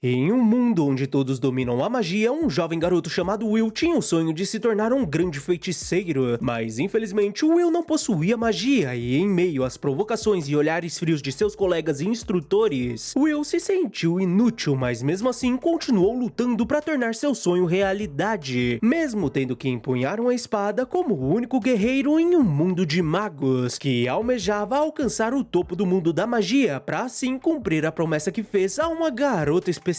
Em um mundo onde todos dominam a magia, um jovem garoto chamado Will tinha o sonho de se tornar um grande feiticeiro. Mas infelizmente Will não possuía magia e, em meio às provocações e olhares frios de seus colegas e instrutores, Will se sentiu inútil, mas mesmo assim continuou lutando para tornar seu sonho realidade, mesmo tendo que empunhar uma espada como o único guerreiro em um mundo de magos, que almejava alcançar o topo do mundo da magia para assim cumprir a promessa que fez a uma garota especial.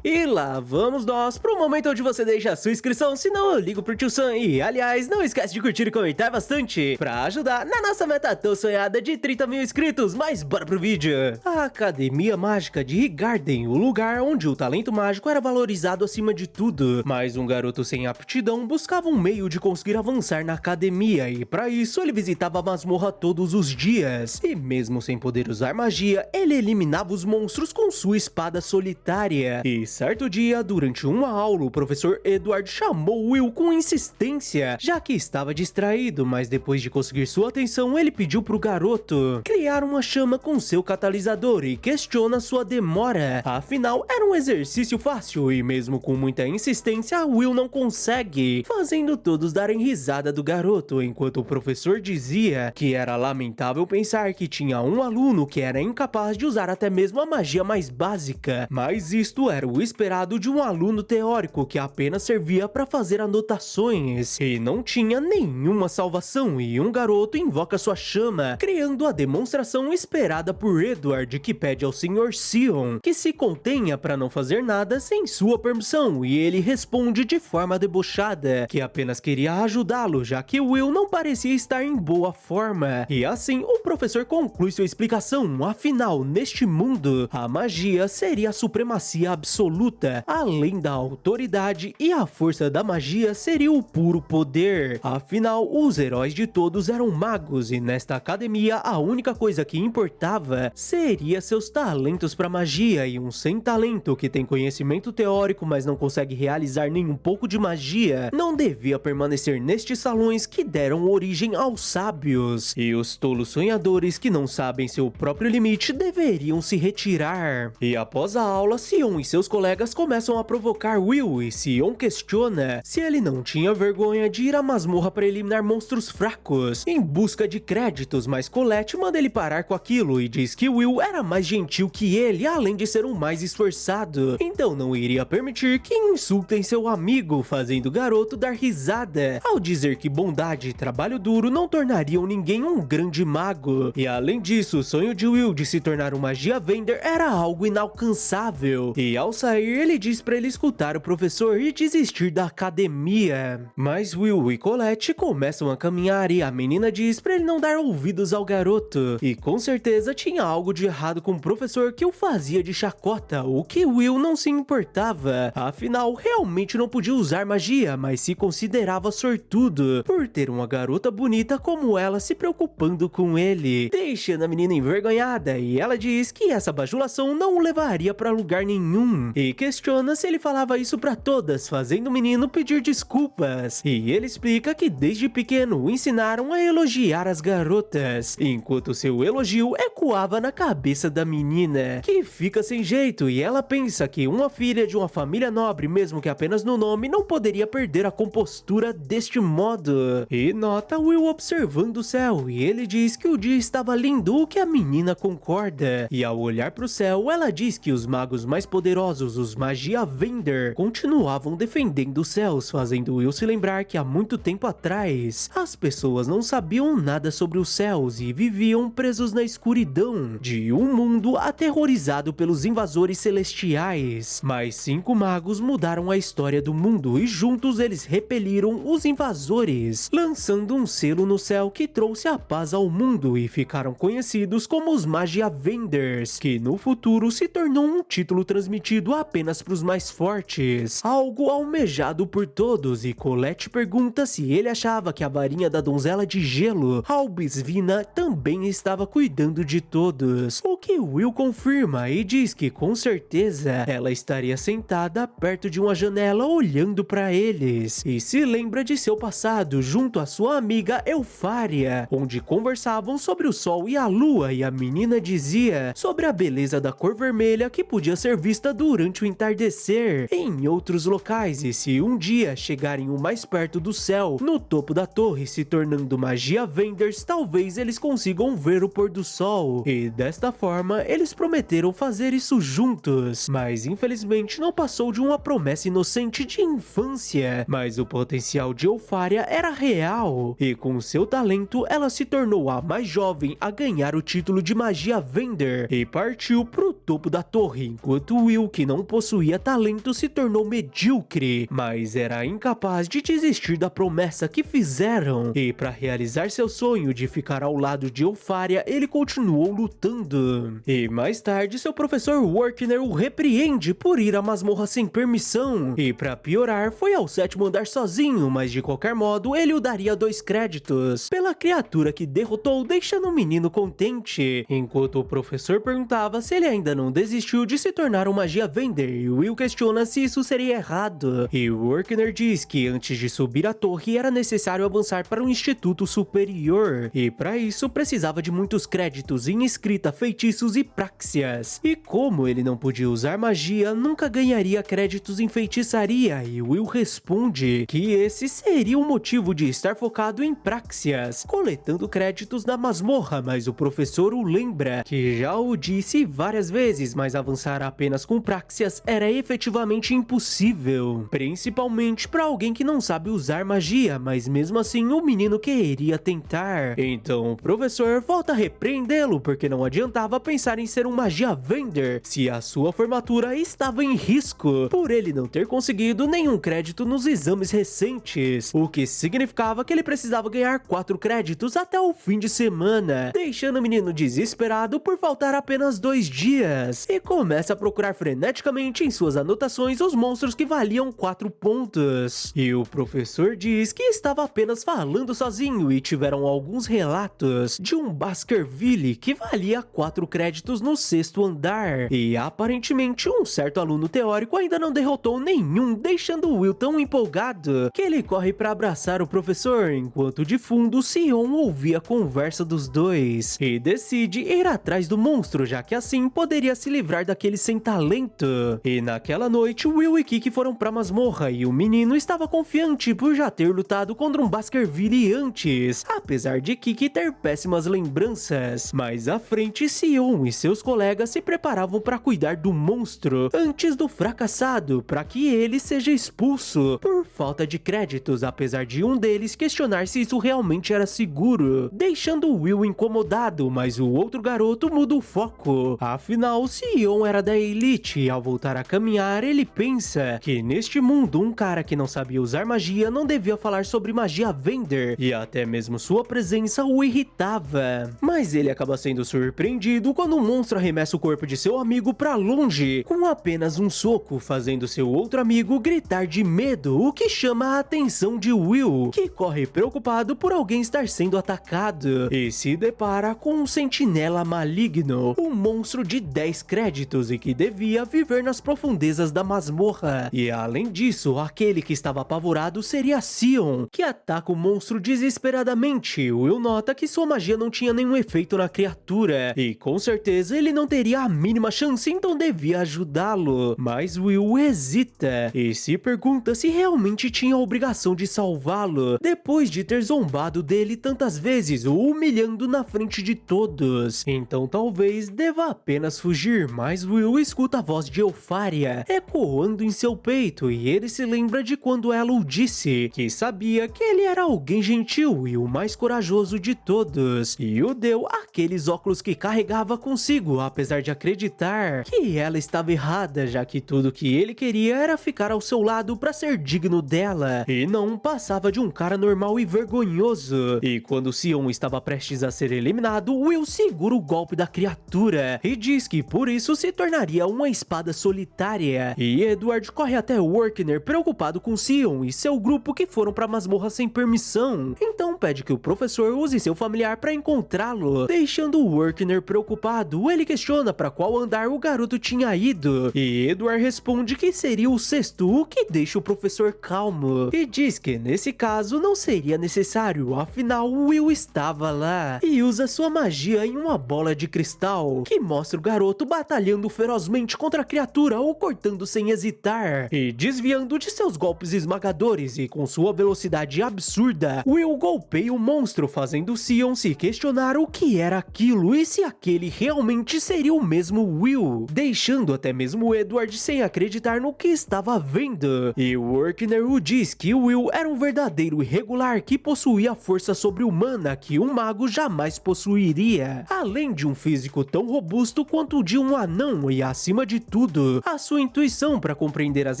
E lá vamos nós pro momento onde você deixa a sua inscrição, senão eu ligo pro tio Sam. E aliás, não esquece de curtir e comentar bastante pra ajudar na nossa meta tão sonhada de 30 mil inscritos. Mas bora pro vídeo. A Academia Mágica de Highgarden, o lugar onde o talento mágico era valorizado acima de tudo. Mas um garoto sem aptidão buscava um meio de conseguir avançar na academia, e para isso ele visitava a masmorra todos os dias. E mesmo sem poder usar magia, ele eliminava os monstros com sua espada solitária. E certo dia, durante uma aula, o professor Edward chamou Will com insistência, já que estava distraído, mas depois de conseguir sua atenção, ele pediu pro garoto criar uma chama com seu catalisador e questiona sua demora. Afinal, era um exercício fácil e mesmo com muita insistência, Will não consegue, fazendo todos darem risada do garoto, enquanto o professor dizia que era lamentável pensar que tinha um aluno que era incapaz de usar até mesmo a magia mais básica, mas isto era o esperado de um aluno teórico que apenas servia para fazer anotações e não tinha nenhuma salvação. E um garoto invoca sua chama, criando a demonstração esperada por Edward, que pede ao Sr. Sion que se contenha para não fazer nada sem sua permissão, e ele responde de forma debochada que apenas queria ajudá-lo, já que Will não parecia estar em boa forma. E assim o professor conclui sua explicação. Afinal, neste mundo, a magia seria a supremacia absoluta, além da autoridade, e a força da magia seria o puro poder. Afinal, os heróis de todos eram magos, e nesta academia a única coisa que importava seria seus talentos para magia, e um sem talento que tem conhecimento teórico mas não consegue realizar nem um pouco de magia não devia permanecer nestes salões que deram origem aos sábios, e os tolos sonhadores que não sabem seu próprio limite deveriam se retirar. E após a aula, Sion e seus colegas começam a provocar Will, e Sion questiona se ele não tinha vergonha de ir à masmorra para eliminar monstros fracos em busca de créditos, mas Colette manda ele parar com aquilo e diz que Will era mais gentil que ele, além de ser um mais esforçado, então não iria permitir que insultem seu amigo, fazendo o garoto dar risada ao dizer que bondade e trabalho duro não tornariam ninguém um grande mago. E além disso, o sonho de Will de se tornar um magia vender era algo inalcançável. E ao sair, ele diz para ele escutar o professor e desistir da academia. Mas Will e Colette começam a caminhar e a menina diz para ele não dar ouvidos ao garoto. E com certeza tinha algo de errado com o professor que o fazia de chacota, o que Will não se importava. Afinal, realmente não podia usar magia, mas se considerava sortudo por ter uma garota bonita como ela se preocupando com ele, deixando a menina envergonhada, e ela diz que essa bajulação não o levaria para lugar nenhum, e questiona se ele falava isso pra todas, fazendo o menino pedir desculpas. E ele explica que desde pequeno o ensinaram a elogiar as garotas, enquanto seu elogio ecoava na cabeça da menina, que fica sem jeito, e ela pensa que uma filha de uma família nobre, mesmo que apenas no nome, não poderia perder a compostura deste modo. E nota Will observando o céu, e ele diz que o dia estava lindo, o que a menina concorda. E ao olhar pro céu, ela diz que os magos mais poderosos, os Magia Vender, continuavam defendendo os céus, fazendo Will se lembrar que há muito tempo atrás as pessoas não sabiam nada sobre os céus e viviam presos na escuridão de um mundo aterrorizado pelos invasores celestiais. Mas 5 magos mudaram a história do mundo e juntos eles repeliram os invasores, lançando um selo no céu que trouxe a paz ao mundo, e ficaram conhecidos como os Magia Venders, que no futuro se tornou um título transmitido apenas para os mais fortes, algo almejado por todos. E Colette pergunta se ele achava que a varinha da donzela de gelo, Albisvina, também estava cuidando de todos, o que Will confirma e diz que com certeza ela estaria sentada perto de uma janela olhando para eles, e se lembra de seu passado junto à sua amiga Eupharia, onde conversavam sobre o sol e a lua, e a menina dizia sobre a beleza da cor vermelha que podia ser ser vista durante o entardecer em outros locais, e se um dia chegarem o mais perto do céu, no topo da torre, se tornando magia venders, talvez eles consigam ver o pôr do sol. E desta forma, eles prometeram fazer isso juntos, mas infelizmente não passou de uma promessa inocente de infância. Mas o potencial de Eupharia era real, e com seu talento, ela se tornou a mais jovem a ganhar o título de magia vender e partiu pro topo da torre, enquanto Will, que não possuía talento, se tornou medíocre, mas era incapaz de desistir da promessa que fizeram. E para realizar seu sonho de ficar ao lado de Eupharia, ele continuou lutando. E mais tarde, seu professor Workner o repreende por ir à masmorra sem permissão, e para piorar, foi ao 7º andar sozinho, mas de qualquer modo, ele o daria 2 créditos pela criatura que derrotou, deixando o menino contente, enquanto o professor perguntava se ele ainda não desistiu de se tornar um magia vender, e Will questiona se isso seria errado, e Workner diz que antes de subir a torre era necessário avançar para um instituto superior, e para isso precisava de muitos créditos em escrita, feitiços e praxias, e como ele não podia usar magia, nunca ganharia créditos em feitiçaria, e Will responde que esse seria o motivo de estar focado em praxias, coletando créditos na masmorra, mas o professor o lembra que já o disse várias vezes, mas avançar apenas com praxias era efetivamente impossível, principalmente para alguém que não sabe usar magia, mas mesmo assim o menino queria tentar. Então o professor volta a repreendê-lo porque não adiantava pensar em ser um magia vender se a sua formatura estava em risco, por ele não ter conseguido nenhum crédito nos exames recentes, o que significava que ele precisava ganhar 4 créditos até o fim de semana, deixando o menino desesperado por faltar apenas 2 dias, e começa a procurar freneticamente em suas anotações os monstros que valiam 4 pontos. E o professor diz que estava apenas falando sozinho e tiveram alguns relatos de um Baskerville que valia 4 créditos no 6º andar, e aparentemente um certo aluno teórico ainda não derrotou nenhum, deixando Will tão empolgado que ele corre para abraçar o professor, enquanto de fundo Sion ouvia a conversa dos dois e decide ir atrás do monstro, já que assim poderia se livrar daquele sem talento. E naquela noite, Will e Kiki foram pra masmorra e o menino estava confiante por já ter lutado contra um Baskerville antes, apesar de Kiki ter péssimas lembranças. Mais à frente, Sion e seus colegas se preparavam para cuidar do monstro antes do fracassado, para que ele seja expulso por falta de créditos, apesar de um deles questionar se isso realmente era seguro, deixando Will incomodado, mas o outro garoto muda o foco. Afinal, Sion era da elite e ao voltar a caminhar, ele pensa que neste mundo um cara que não sabia usar magia não devia falar sobre magia vender, e até mesmo sua presença o irritava. Mas ele acaba sendo surpreendido quando um monstro arremessa o corpo de seu amigo pra longe, com apenas um soco, fazendo seu outro amigo gritar de medo, o que chama a atenção de Will, que corre preocupado por alguém estar sendo atacado, e se depara com um sentinela maligno, um monstro de 10 créditos e que devia viver nas profundezas da masmorra. E além disso, aquele que estava apavorado seria Sion, que ataca o monstro desesperadamente. Will nota que sua magia não tinha nenhum efeito na criatura, e com certeza ele não teria a mínima chance, então devia ajudá-lo. Mas Will hesita e se pergunta se realmente tinha a obrigação de salvá-lo, depois de ter zombado dele tantas vezes, o humilhando na frente de todos. Então talvez deva apenas fugir, mas Will escuta a voz de Eupharia ecoando em seu peito, e ele se lembra de quando ela o disse, que sabia que ele era alguém gentil e o mais corajoso de todos, e o deu aqueles óculos que carregava consigo, apesar de acreditar que ela estava errada, já que tudo que ele queria era ficar ao seu lado para ser digno dela, e não passava de um cara normal e vergonhoso. E quando Sion estava prestes a ser eliminado, Will segura o golpe da criatura e diz que por isso se tornaria uma espada solitária, e Edward corre até Workner preocupado com Sion e seu grupo que foram pra masmorra sem permissão, então pede que o professor use seu familiar para encontrá-lo, deixando Workner preocupado. Ele questiona para qual andar o garoto tinha ido, e Edward responde que seria o 6º, o que deixa o professor calmo, e diz que nesse caso não seria necessário, afinal Will estava lá, e usa sua magia em uma bola de cristal, que mostra o garoto batalhando ferozmente contra a criatura, o cortando sem hesitar e desviando de seus golpes esmagadores, e com sua velocidade absurda, Will golpeia o monstro, fazendo Sion se questionar o que era aquilo e se aquele realmente seria o mesmo Will, deixando até mesmo Edward sem acreditar no que estava vendo. E Workner o diz que Will era um verdadeiro irregular que possuía força sobre-humana que um mago jamais possuiria, além de um físico tão robusto quanto o de um anão e, acima de tudo, a sua intuição para compreender as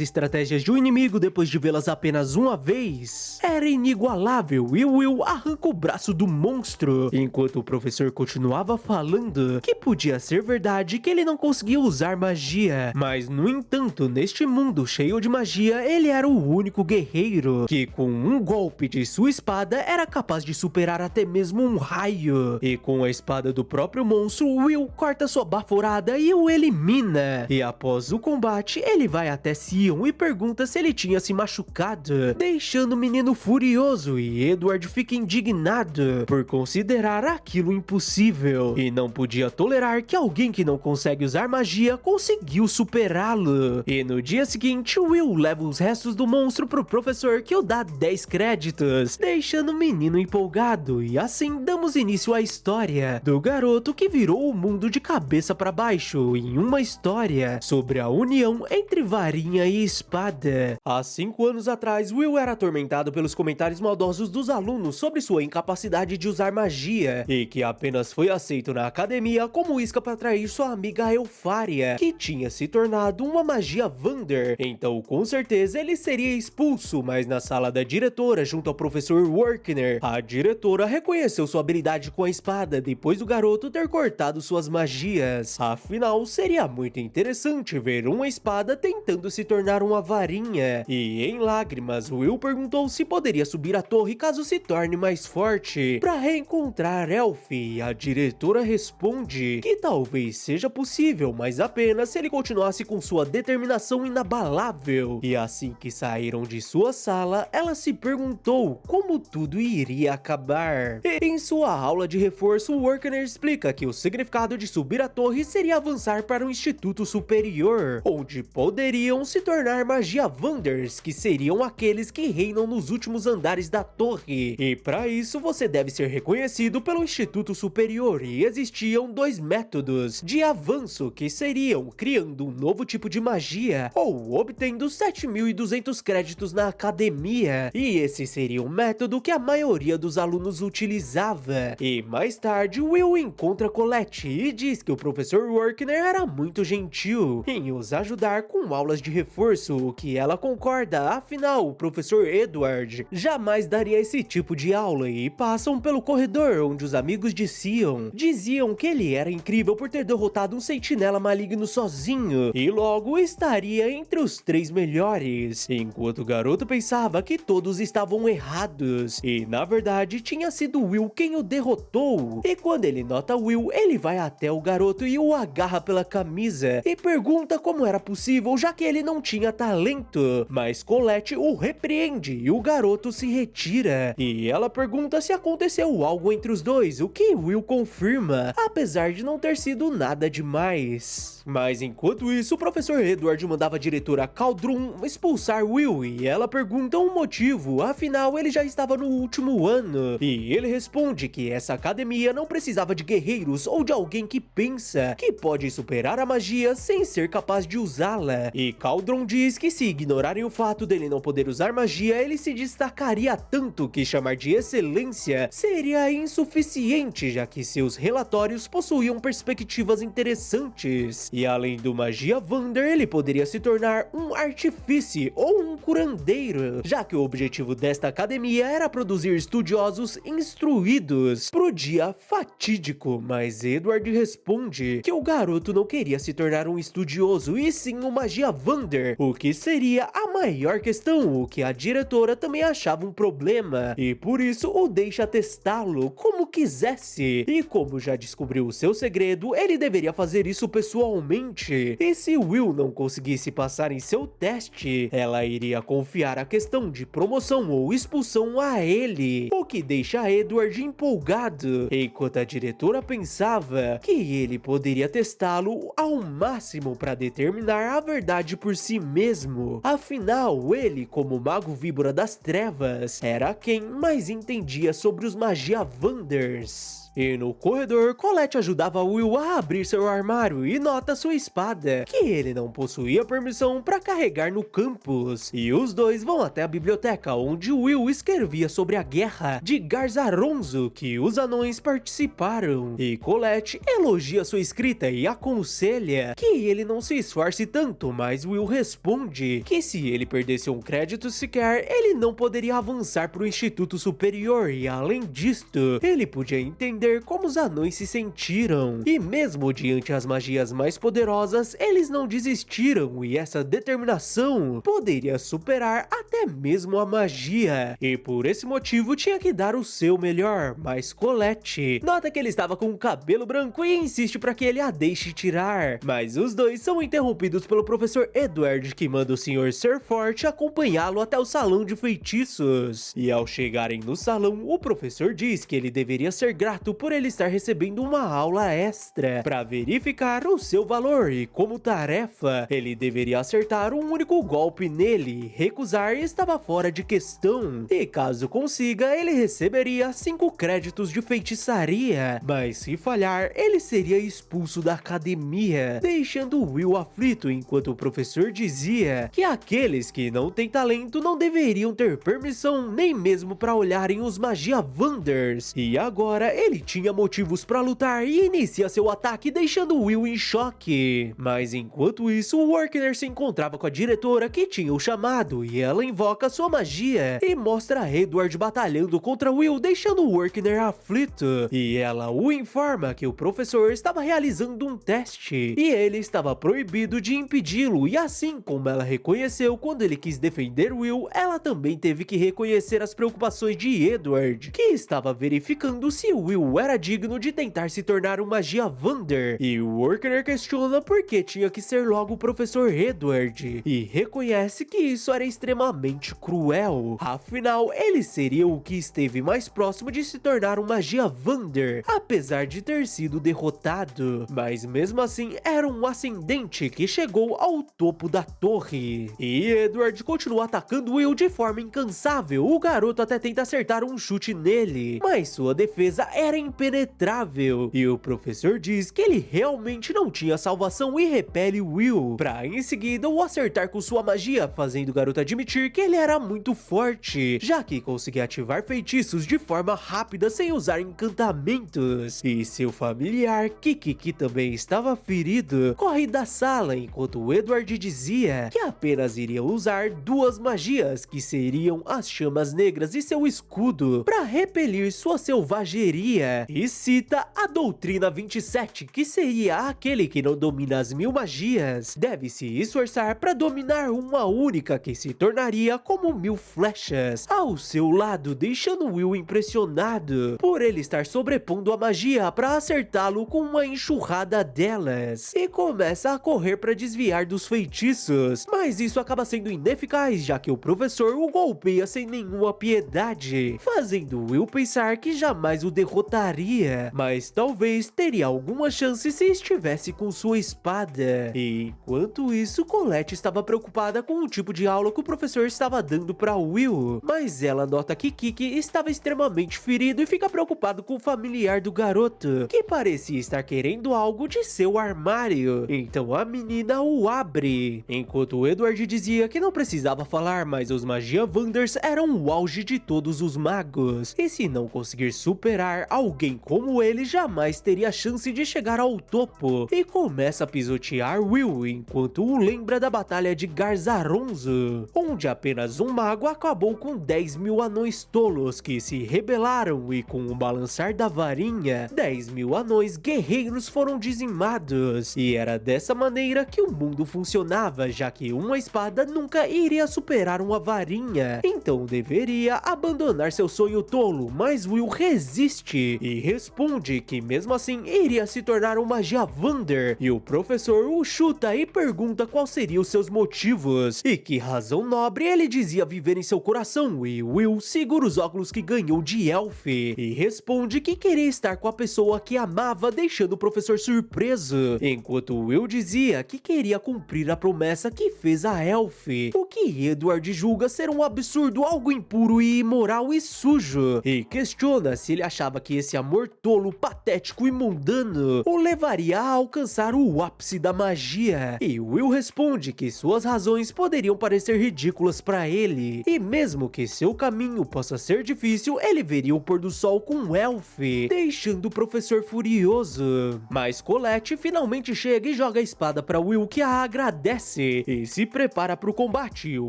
estratégias de um inimigo depois de vê-las apenas uma vez era inigualável. E Will arranca o braço do monstro, enquanto o professor continuava falando que podia ser verdade que ele não conseguia usar magia, mas no entanto, neste mundo cheio de magia, ele era o único guerreiro que com um golpe de sua espada era capaz de superar até mesmo um raio. E com a espada do próprio monstro, Will corta sua baforada e o elimina. E após o combate, ele vai até Sion e pergunta se ele tinha se machucado, deixando o menino furioso, e Edward fica indignado por considerar aquilo impossível e não podia tolerar que alguém que não consegue usar magia conseguiu superá-lo. E no dia seguinte, Will leva os restos do monstro pro professor, que o dá 10 créditos, deixando o menino empolgado. E assim damos início à história do garoto que virou o mundo de cabeça para baixo em uma história sobre a união entre varinha e espada. Há 5 anos atrás, Will era atormentado pelos comentários maldosos dos alunos sobre sua incapacidade de usar magia, e que apenas foi aceito na academia como isca para atrair sua amiga Elfaria, que tinha se tornado uma magia Vander. Então com certeza ele seria expulso, mas na sala da diretora, junto ao professor Workner, a diretora reconheceu sua habilidade com a espada depois do garoto ter cortado suas magias. Afinal, seria muito interessante ver uma espada tentando se tornar uma varinha. E em lágrimas, Will perguntou se poderia subir a torre caso se torne mais forte para reencontrar Elfie. A diretora responde que talvez seja possível, mas apenas se ele continuasse com sua determinação inabalável. E assim que saíram de sua sala, ela se perguntou como tudo iria acabar. E em sua aula de reforço, Workner explica que o significado de subir a torre seria avançar para um instituto superior, onde poderiam se tornar magia Vanders, que seriam aqueles que reinam nos últimos andares da torre. E para isso você deve ser reconhecido pelo instituto superior, e existiam 2 métodos de avanço, que seriam criando um novo tipo de magia ou obtendo 7.200 créditos na academia. E esse seria um método que a maioria dos alunos utilizava. E mais tarde, Will encontra Colette e diz que o professor Workner era muito gentil em os ajudar com aulas de reforço, o que ela concorda, afinal o professor Edward jamais daria esse tipo de aula. E passam pelo corredor onde os amigos de Sion diziam que ele era incrível por ter derrotado um sentinela maligno sozinho e logo estaria entre os 3 melhores, enquanto o garoto pensava que todos estavam errados e na verdade tinha sido Will quem o derrotou. E quando ele nota Will, ele vai até o garoto e o agarra pela camisa e pergunta como era possível, já que ele não tinha talento, mas Colette o repreende e o garoto se retira, e ela pergunta se aconteceu algo entre os dois, o que Will confirma, apesar de não ter sido nada demais. Mas enquanto isso, o professor Edward mandava a diretora Caldrum expulsar Will, e ela pergunta o motivo, afinal ele já estava no último ano, e ele responde que essa academia não precisava de guerreiros ou de alguém que pensa que pode superar a magia sem ser capaz de usá-la. E Caldron diz que se ignorarem o fato dele não poder usar magia, ele se destacaria tanto que chamar de excelência seria insuficiente, já que seus relatórios possuíam perspectivas interessantes. E além do magia Vander, ele poderia se tornar um artífice ou um curandeiro, já que o objetivo desta academia era produzir estudiosos instruídos pro dia fatídico. Mas Edward responde que o garoto não queria se tornar um estudioso e sim um magia Vander, o que seria a maior questão, o que a diretora também achava um problema, e por isso o deixa testá-lo como quisesse. E como já descobriu o seu segredo, ele deveria fazer isso pessoalmente, e se Will não conseguisse passar em seu teste, ela iria confiar a questão de promoção ou expulsão a ele, o que deixa Edward empolgado, enquanto a diretora pensava que ele poderia testá-lo ao máximo para determinar a verdade por si mesmo. Afinal, ele, como mago víbora das trevas, era quem mais entendia sobre os Magiavanders. E no corredor, Colette ajudava Will a abrir seu armário e nota sua espada, que ele não possuía permissão para carregar no campus. E os dois vão até a biblioteca, onde Will escrevia sobre a guerra de Garzaronzo, que os anões participaram. E Colette elogia sua escrita e aconselha que ele não se esforce tanto, mas Will responde que se ele perdesse um crédito sequer, ele não poderia avançar para o Instituto Superior, e além disto, ele podia entender como os anões se sentiram. E mesmo diante as magias mais poderosas, eles não desistiram, e essa determinação poderia superar até mesmo a magia. E por esse motivo tinha que dar o seu melhor, mas Colette nota que ele estava com o cabelo branco e insiste para que ele a deixe tirar. Mas os dois são interrompidos pelo professor Edward, que manda o Sr. Serfort acompanhá-lo até o salão de feitiços. E ao chegarem no salão, o professor diz que ele deveria ser grato por ele estar recebendo uma aula extra para verificar o seu valor, e como tarefa, ele deveria acertar um único golpe nele. Recusar estava fora de questão, e caso consiga, ele receberia 5 créditos de feitiçaria, mas se falhar, ele seria expulso da academia, deixando Will aflito, enquanto o professor dizia que aqueles que não têm talento não deveriam ter permissão nem mesmo para olharem os Magiavanders. E agora ele tinha motivos para lutar e inicia seu ataque, deixando Will em choque. Mas enquanto isso, Workner se encontrava com a diretora, que tinha o chamado, e ela invoca sua magia e mostra Edward batalhando contra Will, deixando Workner aflito. E ela o informa que o professor estava realizando um teste e ele estava proibido de impedi-lo, e assim como ela reconheceu quando ele quis defender Will, ela também teve que reconhecer as preocupações de Edward, que estava verificando se Will era digno de tentar se tornar um Magiavander. E o Workner questiona por que tinha que ser logo o professor Edward, e reconhece que isso era extremamente cruel. Afinal, ele seria o que esteve mais próximo de se tornar um Magiavander, apesar de ter sido derrotado. Mas mesmo assim, era um ascendente que chegou ao topo da torre. E Edward continua atacando Will de forma incansável. O garoto até tenta acertar um chute nele, mas sua defesa era impenetrável, e o professor diz que ele realmente não tinha salvação e repele Will, pra em seguida o acertar com sua magia, fazendo o garoto admitir que ele era muito forte, já que conseguia ativar feitiços de forma rápida sem usar encantamentos. E seu familiar, Kiki, que também estava ferido, corre da sala, enquanto o Edward dizia que apenas iria usar 2 magias, que seriam as chamas negras e seu escudo, para repelir sua selvageria, e cita a doutrina 27, que seria aquele que não domina as 1000 magias deve se esforçar para dominar uma única, que se tornaria como 1000 flechas ao seu lado, deixando Will impressionado por ele estar sobrepondo a magia para acertá-lo com uma enxurrada delas, e começa a correr para desviar dos feitiços, mas isso acaba sendo ineficaz, já que o professor o golpeia sem nenhuma piedade, fazendo Will pensar que jamais o derrotaria, mas talvez teria alguma chance se estivesse com sua espada. E enquanto isso, Colette estava preocupada com o tipo de aula que o professor estava dando para Will, mas ela nota que Kiki estava extremamente ferido e fica preocupado com o familiar do garoto, que parecia estar querendo algo de seu armário. Então a menina o abre, enquanto o Edward dizia que não precisava falar, mas os Magiavanders eram o auge de todos os magos, e se não conseguir superar alguém como ele, jamais teria chance de chegar ao topo, e começa a pisotear Will enquanto o lembra da batalha de Garzaronzo, onde apenas um mago acabou com 10.000 anões tolos que se rebelaram, e com o balançar da varinha, 10.000 anões guerreiros foram dizimados. E era dessa maneira que o mundo funcionava, já que uma espada nunca iria superar uma varinha, então deveria abandonar seu sonho tolo, mas Will resiste Colette e responde que mesmo assim iria se tornar um Magia Wander, e o professor o chuta e pergunta qual seriam seus motivos, e que razão nobre ele dizia viver em seu coração, e Will segura os óculos que ganhou de Elf e responde que queria estar com a pessoa que amava, deixando o professor surpreso, enquanto Will dizia que queria cumprir a promessa que fez a Elf, o que Edward julga ser um absurdo, algo impuro e imoral e sujo, e questiona se ele achava que esse amor tolo, patético e mundano o levaria a alcançar o ápice da magia, e Will responde que suas razões poderiam parecer ridículas para ele, e mesmo que seu caminho possa ser difícil, ele veria o pôr do sol com Elf, deixando o professor furioso. Mas Colette finalmente chega e joga a espada para Will, que a agradece e se prepara para o combate. O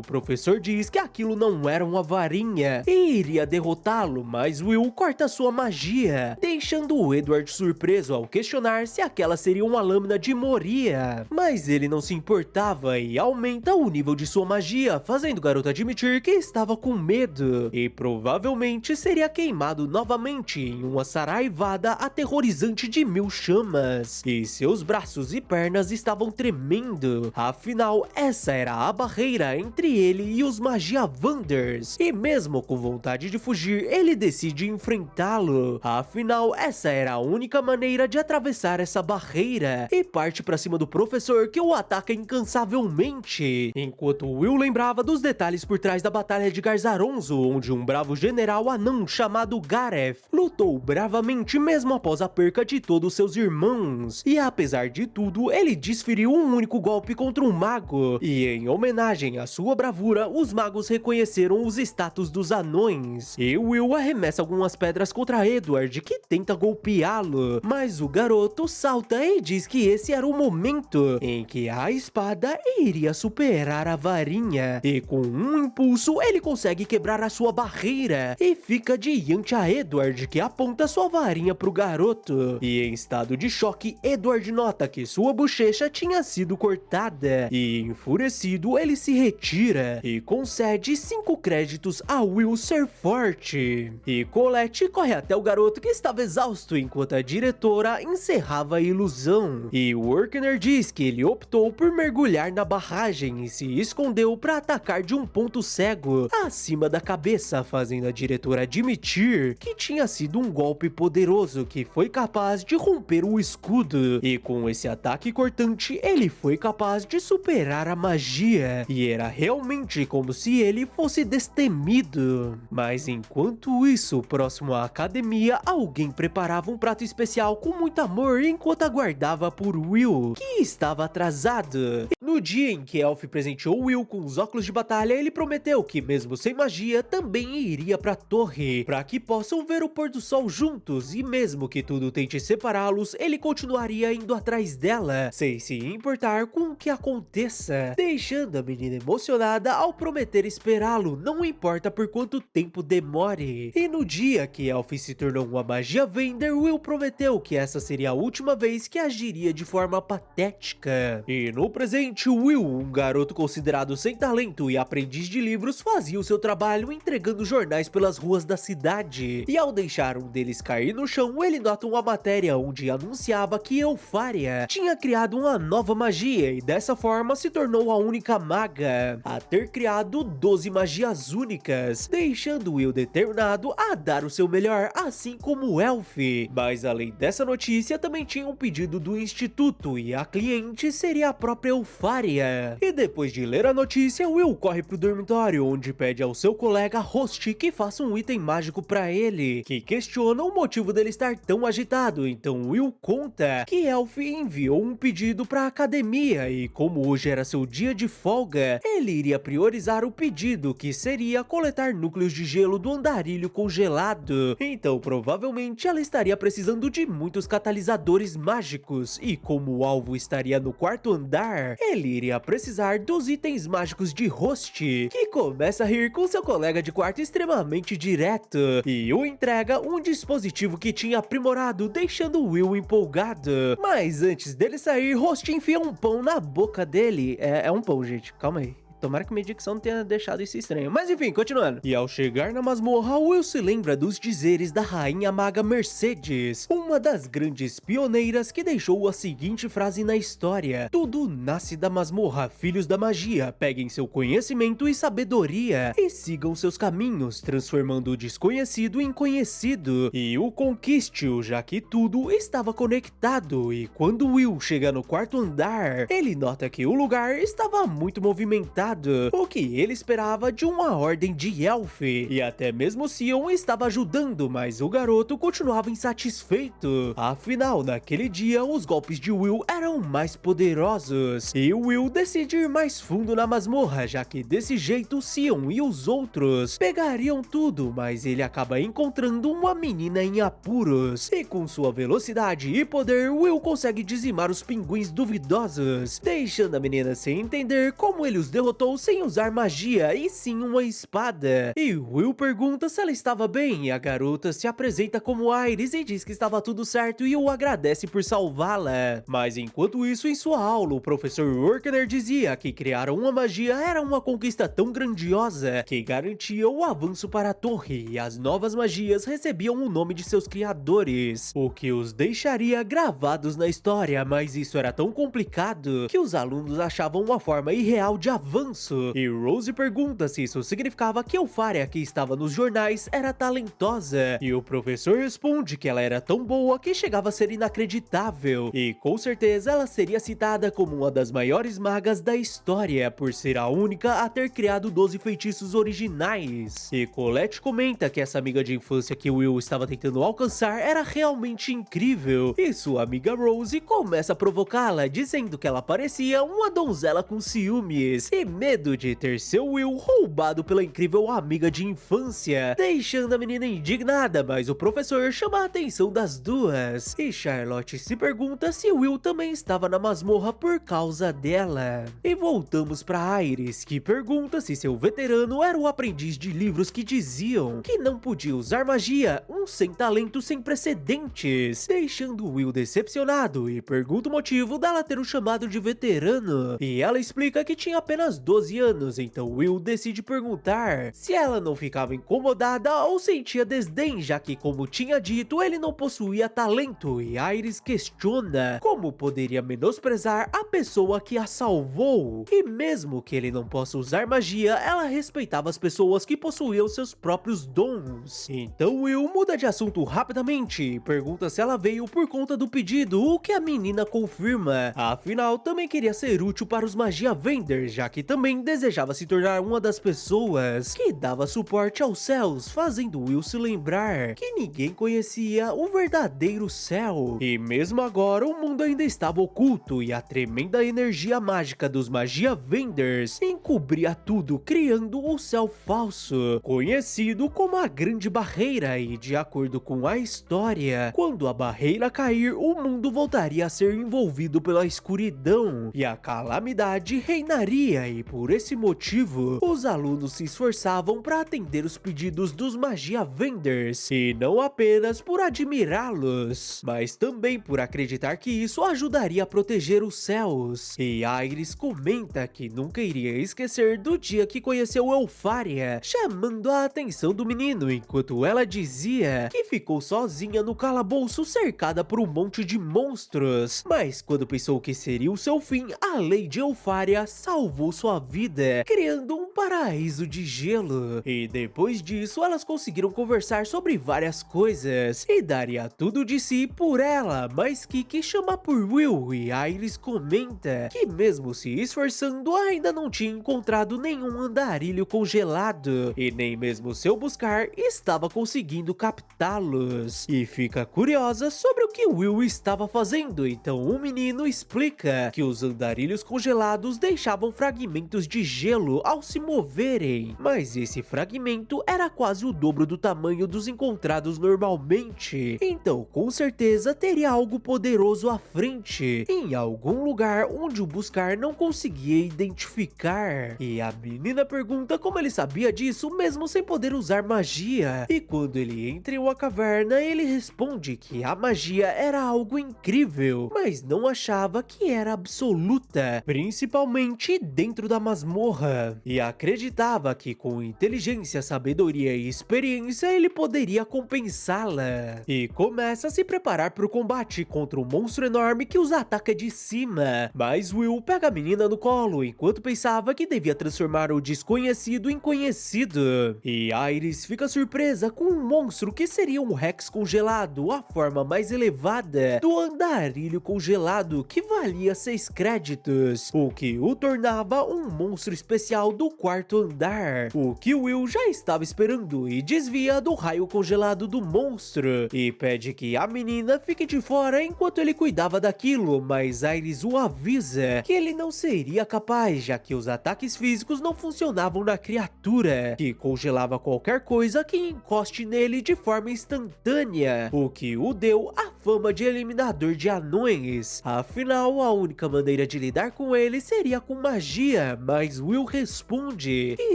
professor diz que aquilo não era uma varinha e iria derrotá-lo, mas Will corta sua magia, deixando o Edward surpreso ao questionar se aquela seria uma lâmina de Moria. Mas ele não se importava e aumenta o nível de sua magia, fazendo o garoto admitir que estava com medo e provavelmente seria queimado novamente em uma saraivada aterrorizante de 1000 chamas, e seus braços e pernas estavam tremendo. Afinal, essa era a barreira entre ele e os Magia Wanders, e mesmo com vontade de fugir, ele decide enfrentá-lo. Afinal, essa era a única maneira de atravessar essa barreira, e parte para cima do professor, que o ataca incansavelmente, enquanto Will lembrava dos detalhes por trás da batalha de Garzaronzo, onde um bravo general anão chamado Gareth lutou bravamente mesmo após a perca de todos seus irmãos, e apesar de tudo, ele desferiu um único golpe contra um mago, e em homenagem à sua bravura, os magos reconheceram os status dos anões, e Will arremessa algumas pedras contra Edward, que tenta golpeá-lo, mas o garoto salta e diz que esse era o momento em que a espada iria superar a varinha, e com um impulso ele consegue quebrar a sua barreira e fica diante a Edward, que aponta sua varinha pro garoto, e em estado de choque, Edward nota que sua bochecha tinha sido cortada, e enfurecido ele se retira e concede 5 créditos a Will ser forte, e Colette corre até o garoto, que estava exausto, enquanto a diretora encerrava a ilusão, e Workner diz que ele optou por mergulhar na barragem e se escondeu para atacar de um ponto cego acima da cabeça, fazendo a diretora admitir que tinha sido um golpe poderoso que foi capaz de romper o escudo, e com esse ataque cortante ele foi capaz de superar a magia, e era realmente como se ele fosse destemido. Mas enquanto isso, próximo à academia, alguém preparava um prato especial com muito amor enquanto aguardava por Will, que estava atrasado. No dia em que Elf presenteou Will com os óculos de batalha, ele prometeu que mesmo sem magia também iria pra torre, para que possam ver o pôr do sol juntos, e mesmo que tudo tente separá-los, ele continuaria indo atrás dela, sem se importar com o que aconteça, deixando a menina emocionada ao prometer esperá-lo, não importa por quanto tempo demore. E no dia que Elf se tornou uma Magia Wander, Will prometeu que essa seria a última vez que agiria de forma patética. E no presente, Will, um garoto considerado sem talento e aprendiz de livros, fazia o seu trabalho entregando jornais pelas ruas da cidade, e ao deixar um deles cair no chão, ele nota uma matéria onde anunciava que Eupharia tinha criado uma nova magia, e dessa forma se tornou a única maga a ter criado 12 magias únicas, deixando Will determinado a dar o seu melhor, assim como Elf. Mas além dessa notícia, também tinha um pedido do instituto, e a cliente seria a própria Eupharia. E depois de ler a notícia, Will corre pro dormitório, onde pede ao seu colega Host que faça um item mágico para ele, que questiona o motivo dele estar tão agitado. Então Will conta que Elf enviou um pedido para a academia, e como hoje era seu dia de folga, ele iria priorizar o pedido, que seria coletar núcleos de gelo do andarilho congelado. Então provavelmente ela estaria precisando de muitos catalisadores mágicos, e como o alvo estaria no 4º andar, ele iria precisar dos itens mágicos de Host, que começa a rir com seu colega de quarto extremamente direto, e o entrega um dispositivo que tinha aprimorado, deixando Will empolgado. Mas antes dele sair, Host enfia um pão na boca dele. É um pão, gente, calma aí. Tomara que minha dicção não tenha deixado isso estranho. Mas enfim, continuando. E ao chegar na masmorra, Will se lembra dos dizeres da rainha maga Mercedes, uma das grandes pioneiras que deixou a seguinte frase na história: tudo nasce da masmorra, filhos da magia, peguem seu conhecimento e sabedoria e sigam seus caminhos, transformando o desconhecido em conhecido, e o conquiste-o, já que tudo estava conectado. E quando Will chega no quarto andar, ele nota que o lugar estava muito movimentado, o que ele esperava de uma ordem de Elf, e até mesmo Sion estava ajudando, mas o garoto continuava insatisfeito. Afinal, naquele dia, os golpes de Will eram mais poderosos, e Will decide ir mais fundo na masmorra, já que desse jeito Sion e os outros pegariam tudo, mas ele acaba encontrando uma menina em apuros, e com sua velocidade e poder, Will consegue dizimar os pinguins duvidosos, deixando a menina sem entender como ele os derrotou sem usar magia, e sim uma espada. E Will pergunta se ela estava bem, e a garota se apresenta como Iris e diz que estava tudo certo e o agradece por salvá-la. Mas enquanto isso, em sua aula, o professor Urkener dizia que criar uma magia era uma conquista tão grandiosa que garantia o avanço para a torre, e as novas magias recebiam o nome de seus criadores, o que os deixaria gravados na história, mas isso era tão complicado que os alunos achavam uma forma irreal de avanço. E Rose pergunta se isso significava que Eupharia, que estava nos jornais, era talentosa, e o professor responde que ela era tão boa que chegava a ser inacreditável, e com certeza ela seria citada como uma das maiores magas da história, por ser a única a ter criado 12 feitiços originais. E Colette comenta que essa amiga de infância que Will estava tentando alcançar era realmente incrível, e sua amiga Rose começa a provocá-la, dizendo que ela parecia uma donzela com ciúmes e medo de ter seu Will roubado pela incrível amiga de infância, deixando a menina indignada, mas o professor chama a atenção das duas, e Charlotte se pergunta se Will também estava na masmorra por causa dela. E voltamos para Iris, que pergunta se seu veterano era o aprendiz de livros que diziam que não podia usar magia, um sem talento sem precedentes, deixando Will decepcionado, e pergunta o motivo dela ter o chamado de veterano, e ela explica que tinha apenas 12 anos, então Will decide perguntar se ela não ficava incomodada ou sentia desdém, já que, como tinha dito, ele não possuía talento, e Iris questiona como poderia menosprezar a pessoa que a salvou, e mesmo que ele não possa usar magia, ela respeitava as pessoas que possuíam seus próprios dons. Então Will muda de assunto rapidamente e pergunta se ela veio por conta do pedido, o que a menina confirma. Afinal, também queria ser útil para os Magia Vendors, já que também desejava se tornar uma das pessoas que dava suporte aos céus, fazendo Will se lembrar que ninguém conhecia o verdadeiro céu. E mesmo agora, o mundo ainda estava oculto, e a tremenda energia mágica dos Magia Vendors encobria tudo, criando o céu falso, conhecido como a Grande Barreira, e de acordo com a história, quando a barreira cair, o mundo voltaria a ser envolvido pela escuridão, e a calamidade reinaria, e por esse motivo, os alunos se esforçavam para atender os pedidos dos Magia Vendors, e não apenas por admirá-los, mas também por acreditar que isso ajudaria a proteger os céus. E Iris comenta que nunca iria esquecer do dia que conheceu Eupharia, chamando a atenção do menino, enquanto ela dizia que ficou sozinha no calabouço cercada por um monte de monstros, mas quando pensou que seria o seu fim, a Lady Eupharia salvou sua vida, criando um paraíso de gelo. E depois disso, elas conseguiram conversar sobre várias coisas, e daria tudo de si por ela, mas Kiki chama por Will, e Iris comenta que mesmo se esforçando, ainda não tinha encontrado nenhum andarilho congelado, e nem mesmo seu buscar estava conseguindo captá-los, e fica curiosa sobre o que Will estava fazendo. Então o menino explica que os andarilhos congelados deixavam fragmentos de gelo ao se moverem, mas esse fragmento era quase o dobro do tamanho dos encontrados normalmente, então com certeza teria algo poderoso à frente, em algum lugar onde o buscar não conseguia identificar. E a menina pergunta como ele sabia disso mesmo sem poder usar magia, e quando ele entra em uma caverna, ele responde que a magia era algo incrível, mas não achava que era absoluta, principalmente dentro dentro da masmorra e acreditava que com inteligência, sabedoria e experiência ele poderia compensá-la. E começa a se preparar para o combate contra um monstro enorme que os ataca de cima. Mas Will pega a menina no colo enquanto pensava que devia transformar o desconhecido em conhecido. E Iris fica surpresa com um monstro que seria um Rex congelado, a forma mais elevada do andarilho congelado, que valia 6 créditos, o que o tornava um monstro especial do quarto andar, o que Will já estava esperando, e desvia do raio congelado do monstro e pede que a menina fique de fora enquanto ele cuidava daquilo, mas Iris o avisa que ele não seria capaz, já que os ataques físicos não funcionavam na criatura, que congelava qualquer coisa que encoste nele de forma instantânea, o que o deu a fama de eliminador de anões. Afinal, a única maneira de lidar com ele seria com magia, mas Will responde que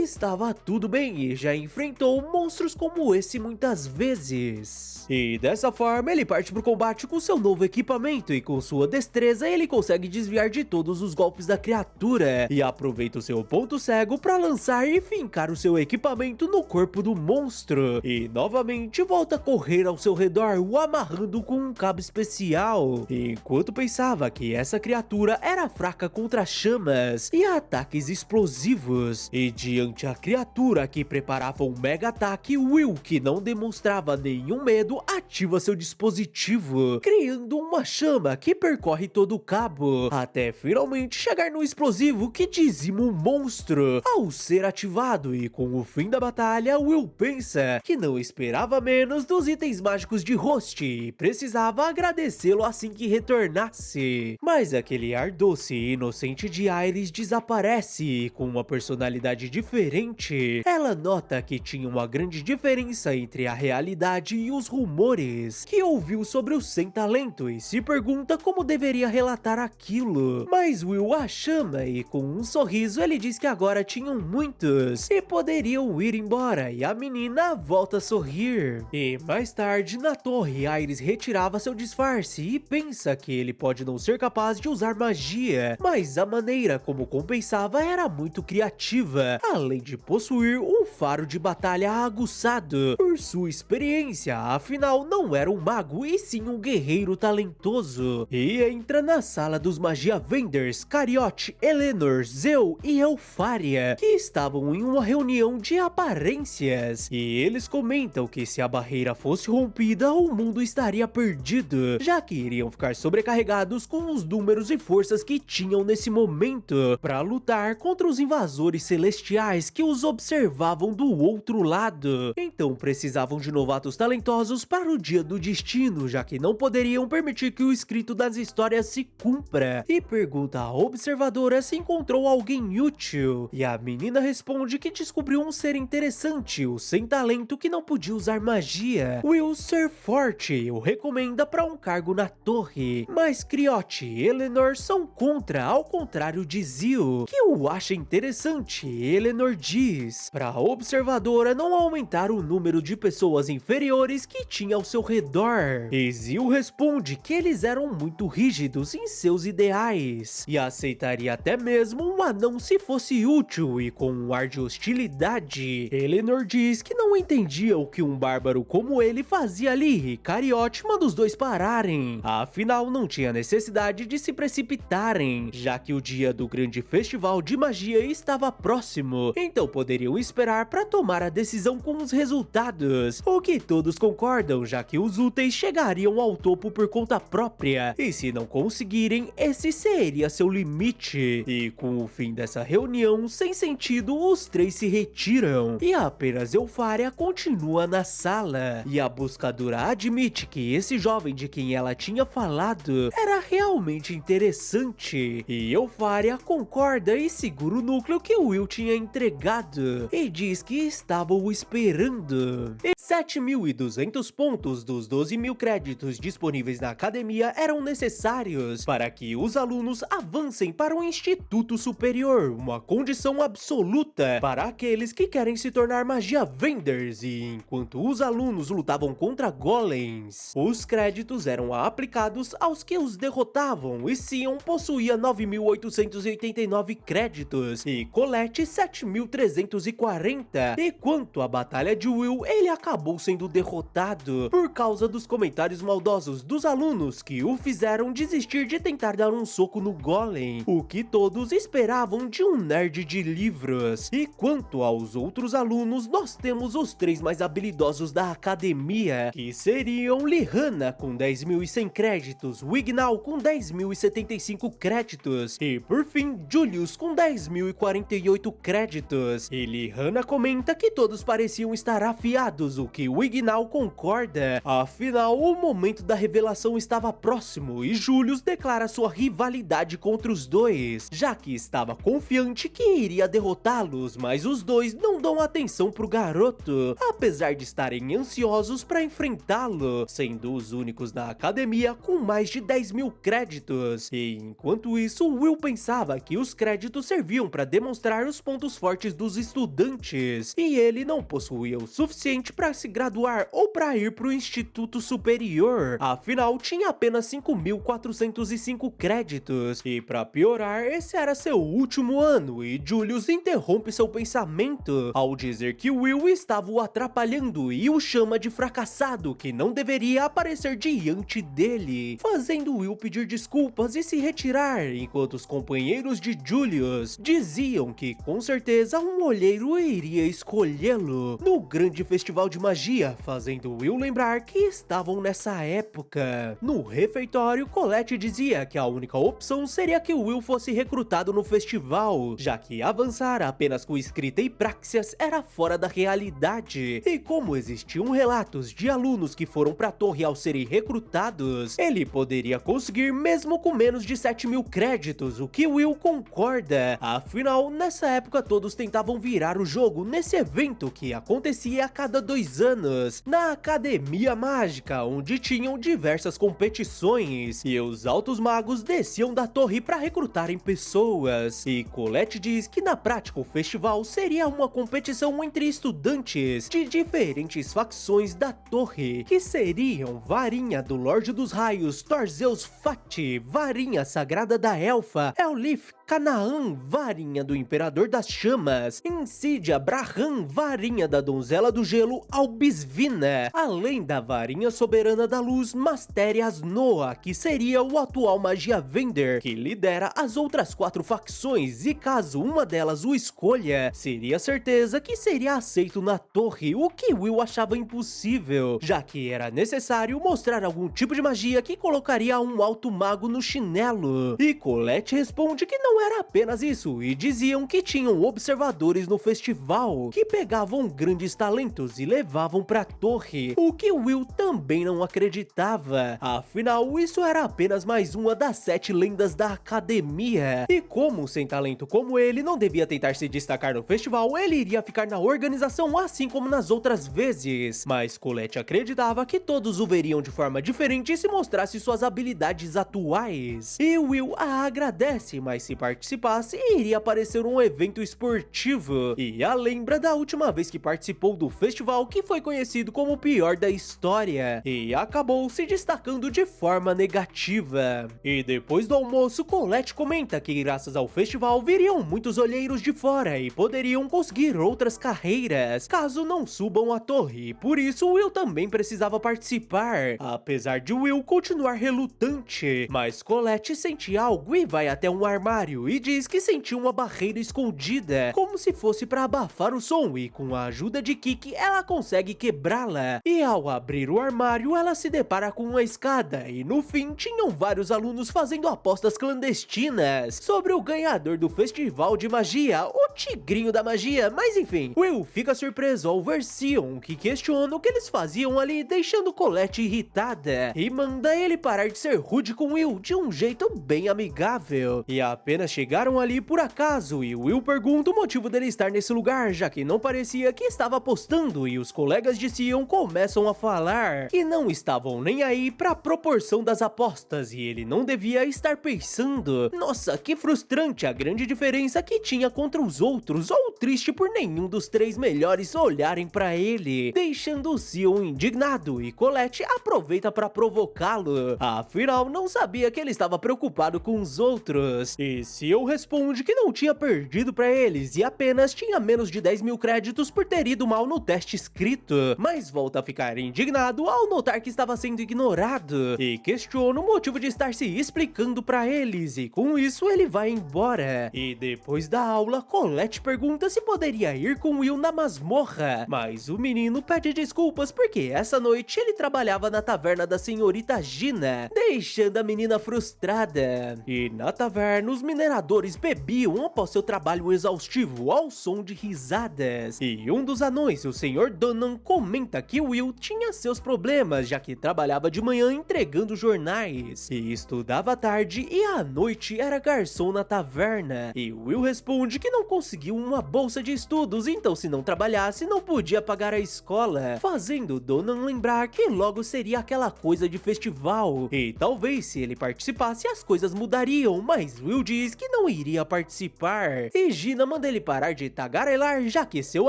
estava tudo bem e já enfrentou monstros como esse muitas vezes. E dessa forma, ele parte pro combate com seu novo equipamento e com sua destreza ele consegue desviar de todos os golpes da criatura e aproveita o seu ponto cego para lançar e fincar o seu equipamento no corpo do monstro e novamente volta a correr ao seu redor, o amarrando com um cabo especial, enquanto pensava que essa criatura era fraca contra chamas e ataques explosivos. E diante a criatura que preparava um mega ataque, Will, que não demonstrava nenhum medo, ativa seu dispositivo, criando uma chama que percorre todo o cabo, até finalmente chegar no explosivo que dizima o monstro. Ao ser ativado e com o fim da batalha, Will pensa que não esperava menos dos itens mágicos de Host e precisava agradecê-lo assim que retornasse. Mas aquele ar doce e inocente de Iris desaparece e com uma personalidade diferente. Ela nota que tinha uma grande diferença entre a realidade e os rumores que ouviu sobre o sem talento e se pergunta como deveria relatar aquilo. Mas Will a chama e com um sorriso ele diz que agora tinham muitos e poderiam ir embora, e a menina volta a sorrir. E mais tarde, na torre, Iris retirava seu disfarce e pensa que ele pode não ser capaz de usar magia, mas a maneira como compensava era muito criativa, além de possuir um faro de batalha aguçado por sua experiência, afinal não era um mago e sim um guerreiro talentoso. E entra na sala dos Magia Vendors, Cariote, Eleanor, Zeu e Elfaria, que estavam em uma reunião de aparências, e eles comentam que se a barreira fosse rompida, o mundo estaria perdido, já que iriam ficar sobrecarregados com os números e forças que tinham nesse momento para lutar contra os invasores celestiais que os observavam do outro lado. Então precisavam de novatos talentosos para o dia do destino, já que não poderiam permitir que o escrito das histórias se cumpra. E pergunta à observadora se encontrou alguém útil, e a menina responde que descobriu um ser interessante, o sem talento que não podia usar magia. Will ser forte o recomenda para um cargo na torre, mas Criote e Eleanor são contra, ao contrário de Zio, que o acha interessante. Eleanor diz para a observadora não aumentar o número de pessoas inferiores que tinha ao seu redor, e Zio responde que eles eram muito rígidos em seus ideais e aceitaria até mesmo um anão se fosse útil, e com um ar de hostilidade, Eleanor diz que não entendia o que um bárbaro como ele fazia ali, e Cariote manda os dois pararem, afinal não tinha necessidade de se precipitarem, já que o dia do grande festival de magia estava próximo, então poderiam esperar para tomar a decisão com os resultados, o que todos concordam, já que os úteis chegariam ao topo por conta própria, e se não conseguirem, esse seria seu limite. E com o fim dessa reunião sem sentido, os três se retiram, e apenas Elfaria continua na sala, e a buscadora admite que esse jovem de quem ela tinha falado era realmente interessante, e Elfaria concorda e segura o núcleo que Will tinha entregado, e diz que estava o esperando. 7.200 pontos dos 12.000 créditos disponíveis na academia eram necessários para que os alunos avancem para o Instituto Superior, uma condição absoluta para aqueles que querem se tornar Magia Vendors. E enquanto os alunos lutavam contra golems, os créditos eram aplicados aos que os derrotavam, e Sion possuía 9.889 créditos e Colette 7.340. E quanto à batalha de Will, ele acabou sendo derrotado por causa dos comentários maldosos dos alunos que o fizeram desistir de tentar dar um soco no Golem, o que todos esperavam de um nerd de livros. E quanto aos outros alunos, nós temos os 3 mais habilidosos da academia, que seriam Lihana com 10.100 créditos, Wignall com 10.075 créditos e por fim Julius com 10.048 créditos. E Lihana comenta que todos pareciam estar afiados, o que Wignall concorda, afinal o momento da revelação estava próximo e Julius declara sua rivalidade contra os dois, já que estava confiante que iria derrotá-los, mas os dois não dão atenção pro garoto, apesar de estarem ansiosos para enfrentá-lo, sendo os únicos da academia com mais de 10.000 créditos. E enquanto isso, Will pensava que os créditos serviam para demonstrar os pontos fortes dos estudantes, e ele não possuía o suficiente para se graduar ou para ir pro instituto superior, afinal tinha apenas 5.405 créditos, e para piorar, esse era seu último ano, e Julius interrompe seu pensamento ao dizer que Will estava o atrapalhando e o chama de fracassado que não deveria aparecer diante dele, fazendo Will pedir desculpas e se retirar, enquanto os companheiros de Julius diziam que com certeza um olheiro iria escolhê-lo no grande festival de magia, fazendo Will lembrar que estavam nessa época. No refeitório, Colette dizia que a única opção seria que Will fosse recrutado no festival, já que avançar apenas com escrita e praxias era fora da realidade, e como existiam relatos de alunos que foram pra torre ao serem recrutados, ele poderia conseguir mesmo com menos de 7.000 créditos, o que Will concorda, afinal nessa época todos tentavam virar o jogo nesse evento que acontecia a cada 2 anos, na Academia Mágica, onde tinham diversas competições, e os altos magos desciam da torre para recrutarem pessoas, e Colette diz que na prática o festival seria uma competição entre estudantes de diferentes facções da torre, que seriam Varinha do Lorde dos Raios, Torzeus Fati, Varinha Sagrada da Elfa, Elif Canaã, Varinha do Imperador das Chamas, Insídia Braham, Varinha da Donzela do Gelo, Albisvina, além da Varinha Soberana da Luz, Masterias Noah, que seria o atual Magia Vender, que lidera as outras 4 facções, e caso uma delas o escolha, seria certeza que seria aceito na torre, o que Will achava impossível, já que era necessário mostrar algum tipo de magia que colocaria um alto mago no chinelo. E Colette responde que não era apenas isso, e diziam que tinham observadores no festival, que pegavam grandes talentos e levavam pra torre, o que Will também não acreditava, afinal isso era apenas mais uma das 7 lendas da academia, e como sem talento como ele não devia tentar se destacar no festival, ele iria ficar na organização assim como nas outras vezes, mas Colette acreditava que todos o veriam de forma diferente se mostrasse suas habilidades atuais, e Will a agradece, mas se participasse, iria aparecer um evento esportivo, e a lembra da última vez que participou do festival, que foi conhecido como o pior da história, e acabou se destacando de forma negativa. E depois do almoço, Colette comenta que graças ao festival viriam muitos olheiros de fora e poderiam conseguir outras carreiras, caso não subam a torre, e por isso Will também precisava participar, apesar de Will continuar relutante, mas Colette sente algo e vai até um armário e diz que sentiu uma barreira escondida, como se fosse para abafar o som, e com a ajuda de Kiki ela consegue quebrá-la, e ao abrir o armário ela se depara com uma escada, e no fim tinham vários alunos fazendo apostas clandestinas sobre o ganhador do festival de magia, o Tigrinho da Magia, mas enfim, Will fica surpreso ao ver Sion, que questiona o que eles faziam ali, deixando Colette irritada, e manda ele parar de ser rude com Will de um jeito bem amigável, e apenas chegaram ali por acaso, e Will pergunta o motivo dele estar nesse lugar, já que não parecia que estava apostando, e os colegas de Sion começam a falar que não estavam nem aí pra proporção das apostas, e ele não devia estar pensando, nossa, que frustrante a grande diferença que tinha contra os outros, ou triste por nenhum dos 3 melhores olharem pra ele, deixando o Sion indignado, e Colette aproveita pra provocá-lo, afinal não sabia que ele estava preocupado com os outros, e Sion responde que não tinha perdido pra eles e apenas tinha menos de 10 mil créditos por ter ido mal no teste escrito, mas volta a ficar indignado ao notar que estava sendo ignorado e questiona o motivo de estar se explicando pra eles, e com isso ele vai embora. E depois da aula, Colette pergunta se poderia ir com Will na masmorra, mas o menino pede desculpas porque essa noite ele trabalhava na taverna da senhorita Gina, deixando a menina frustrada. E na taverna, os mineradores bebiam após seu trabalho exaustivo ao som de risadas, e um dos anões, o Sr. Donan, comenta que Will tinha seus problemas, já que trabalhava de manhã entregando jornais e estudava à tarde, e à noite era garçom na taverna. E Will responde que não conseguiu uma bolsa de estudos, então se não trabalhasse não podia pagar a escola, fazendo Donan lembrar que logo seria aquela coisa de festival, e talvez se ele participasse as coisas mudariam, mas Will diz que não iria participar, e Gina manda ele parar de tagarelar, já que seu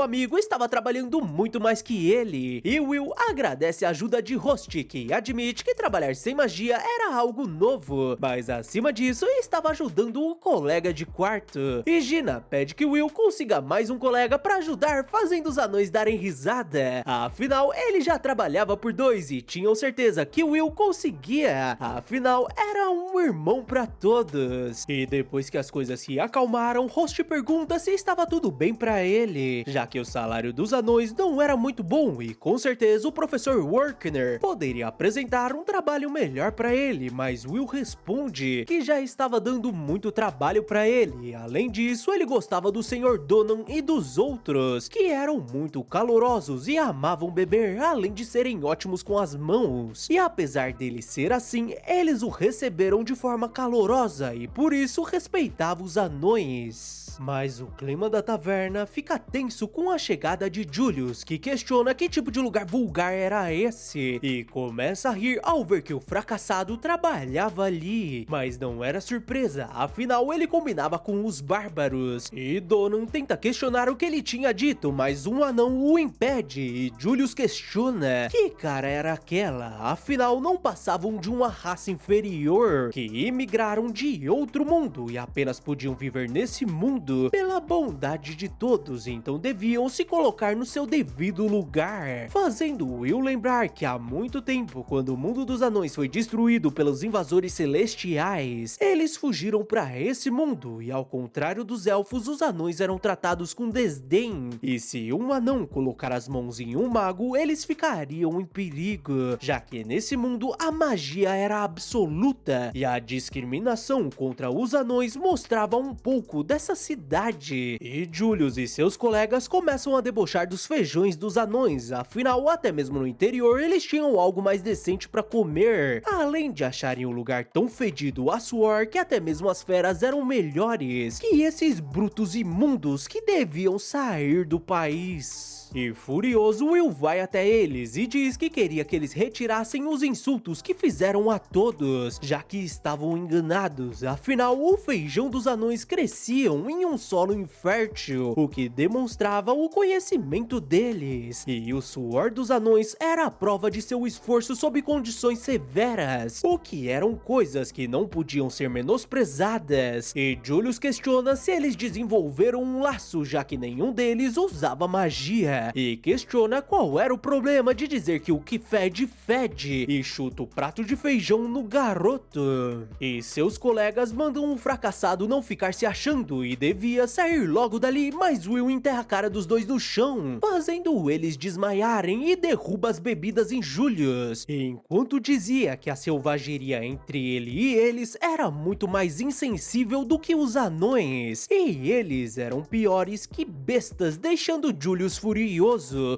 amigo estava trabalhando muito mais que ele. E Will agradece a ajuda de Rustic e admite que trabalhar sem magia era algo novo, mas acima disso estava ajudando o colega de quarto. E Gina pede que Will consiga mais um colega para ajudar, fazendo os anões darem risada. Afinal, ele já trabalhava por dois e tinham certeza que Will conseguia. Afinal, era um irmão para todos. E depois que as coisas se acalmaram, Host pergunta se estava tudo bem para ele, já que o salário dos anões não era muito bom e com certeza o professor Workner poderia apresentar um trabalho melhor para ele, mas Will responde que já estava dando muito trabalho para ele. Além disso, ele gostava do Sr. Donan e dos outros, que eram muito calorosos e amavam beber, além de serem ótimos com as mãos. E apesar dele ser assim, eles o receberam de forma calorosa e por isso respeitava os anões. Mas o clima da taverna fica tenso com a chegada de Julius, que questiona que tipo de lugar vulgar era esse, e começa a rir ao ver que o fracassado trabalhava ali. Mas não era surpresa, afinal ele combinava com os bárbaros. E Donan tenta questionar o que ele tinha dito, mas um anão o impede, e Julius questiona que cara era aquela, afinal não passavam de uma raça inferior, que imigraram de outro mundo e apenas podiam viver nesse mundo pela bondade de todos, então deviam se colocar no seu devido lugar, fazendo Will lembrar que há muito tempo, quando o mundo dos anões foi destruído pelos invasores celestiais, eles fugiram para esse mundo, e ao contrário dos elfos, os anões eram tratados com desdém, e se um anão colocar as mãos em um mago, eles ficariam em perigo, já que nesse mundo a magia era absoluta, e a discriminação contra os anões mostrava um pouco dessa cidade. E Julius e seus colegas começam a debochar dos feijões dos anões, afinal até mesmo no interior eles tinham algo mais decente para comer, além de acharem o lugar tão fedido a suor que até mesmo as feras eram melhores que esses brutos imundos que deviam sair do país. E furioso, Will vai até eles e diz que queria que eles retirassem os insultos que fizeram a todos, já que estavam enganados, afinal o feijão dos anões cresciam em um solo infértil, o que demonstrava o conhecimento deles, e o suor dos anões era a prova de seu esforço sob condições severas, o que eram coisas que não podiam ser menosprezadas, e Julius questiona se eles desenvolveram um laço, já que nenhum deles usava magia, e questiona qual era o problema de dizer que o que fede, fede, e chuta o prato de feijão no garoto. E seus colegas mandam o fracassado não ficar se achando e devia sair logo dali, mas Will enterra a cara dos dois no chão, fazendo eles desmaiarem, e derruba as bebidas em Julius, enquanto dizia que a selvageria entre ele e eles era muito mais insensível do que os anões, e eles eram piores que bestas, deixando Julius furioso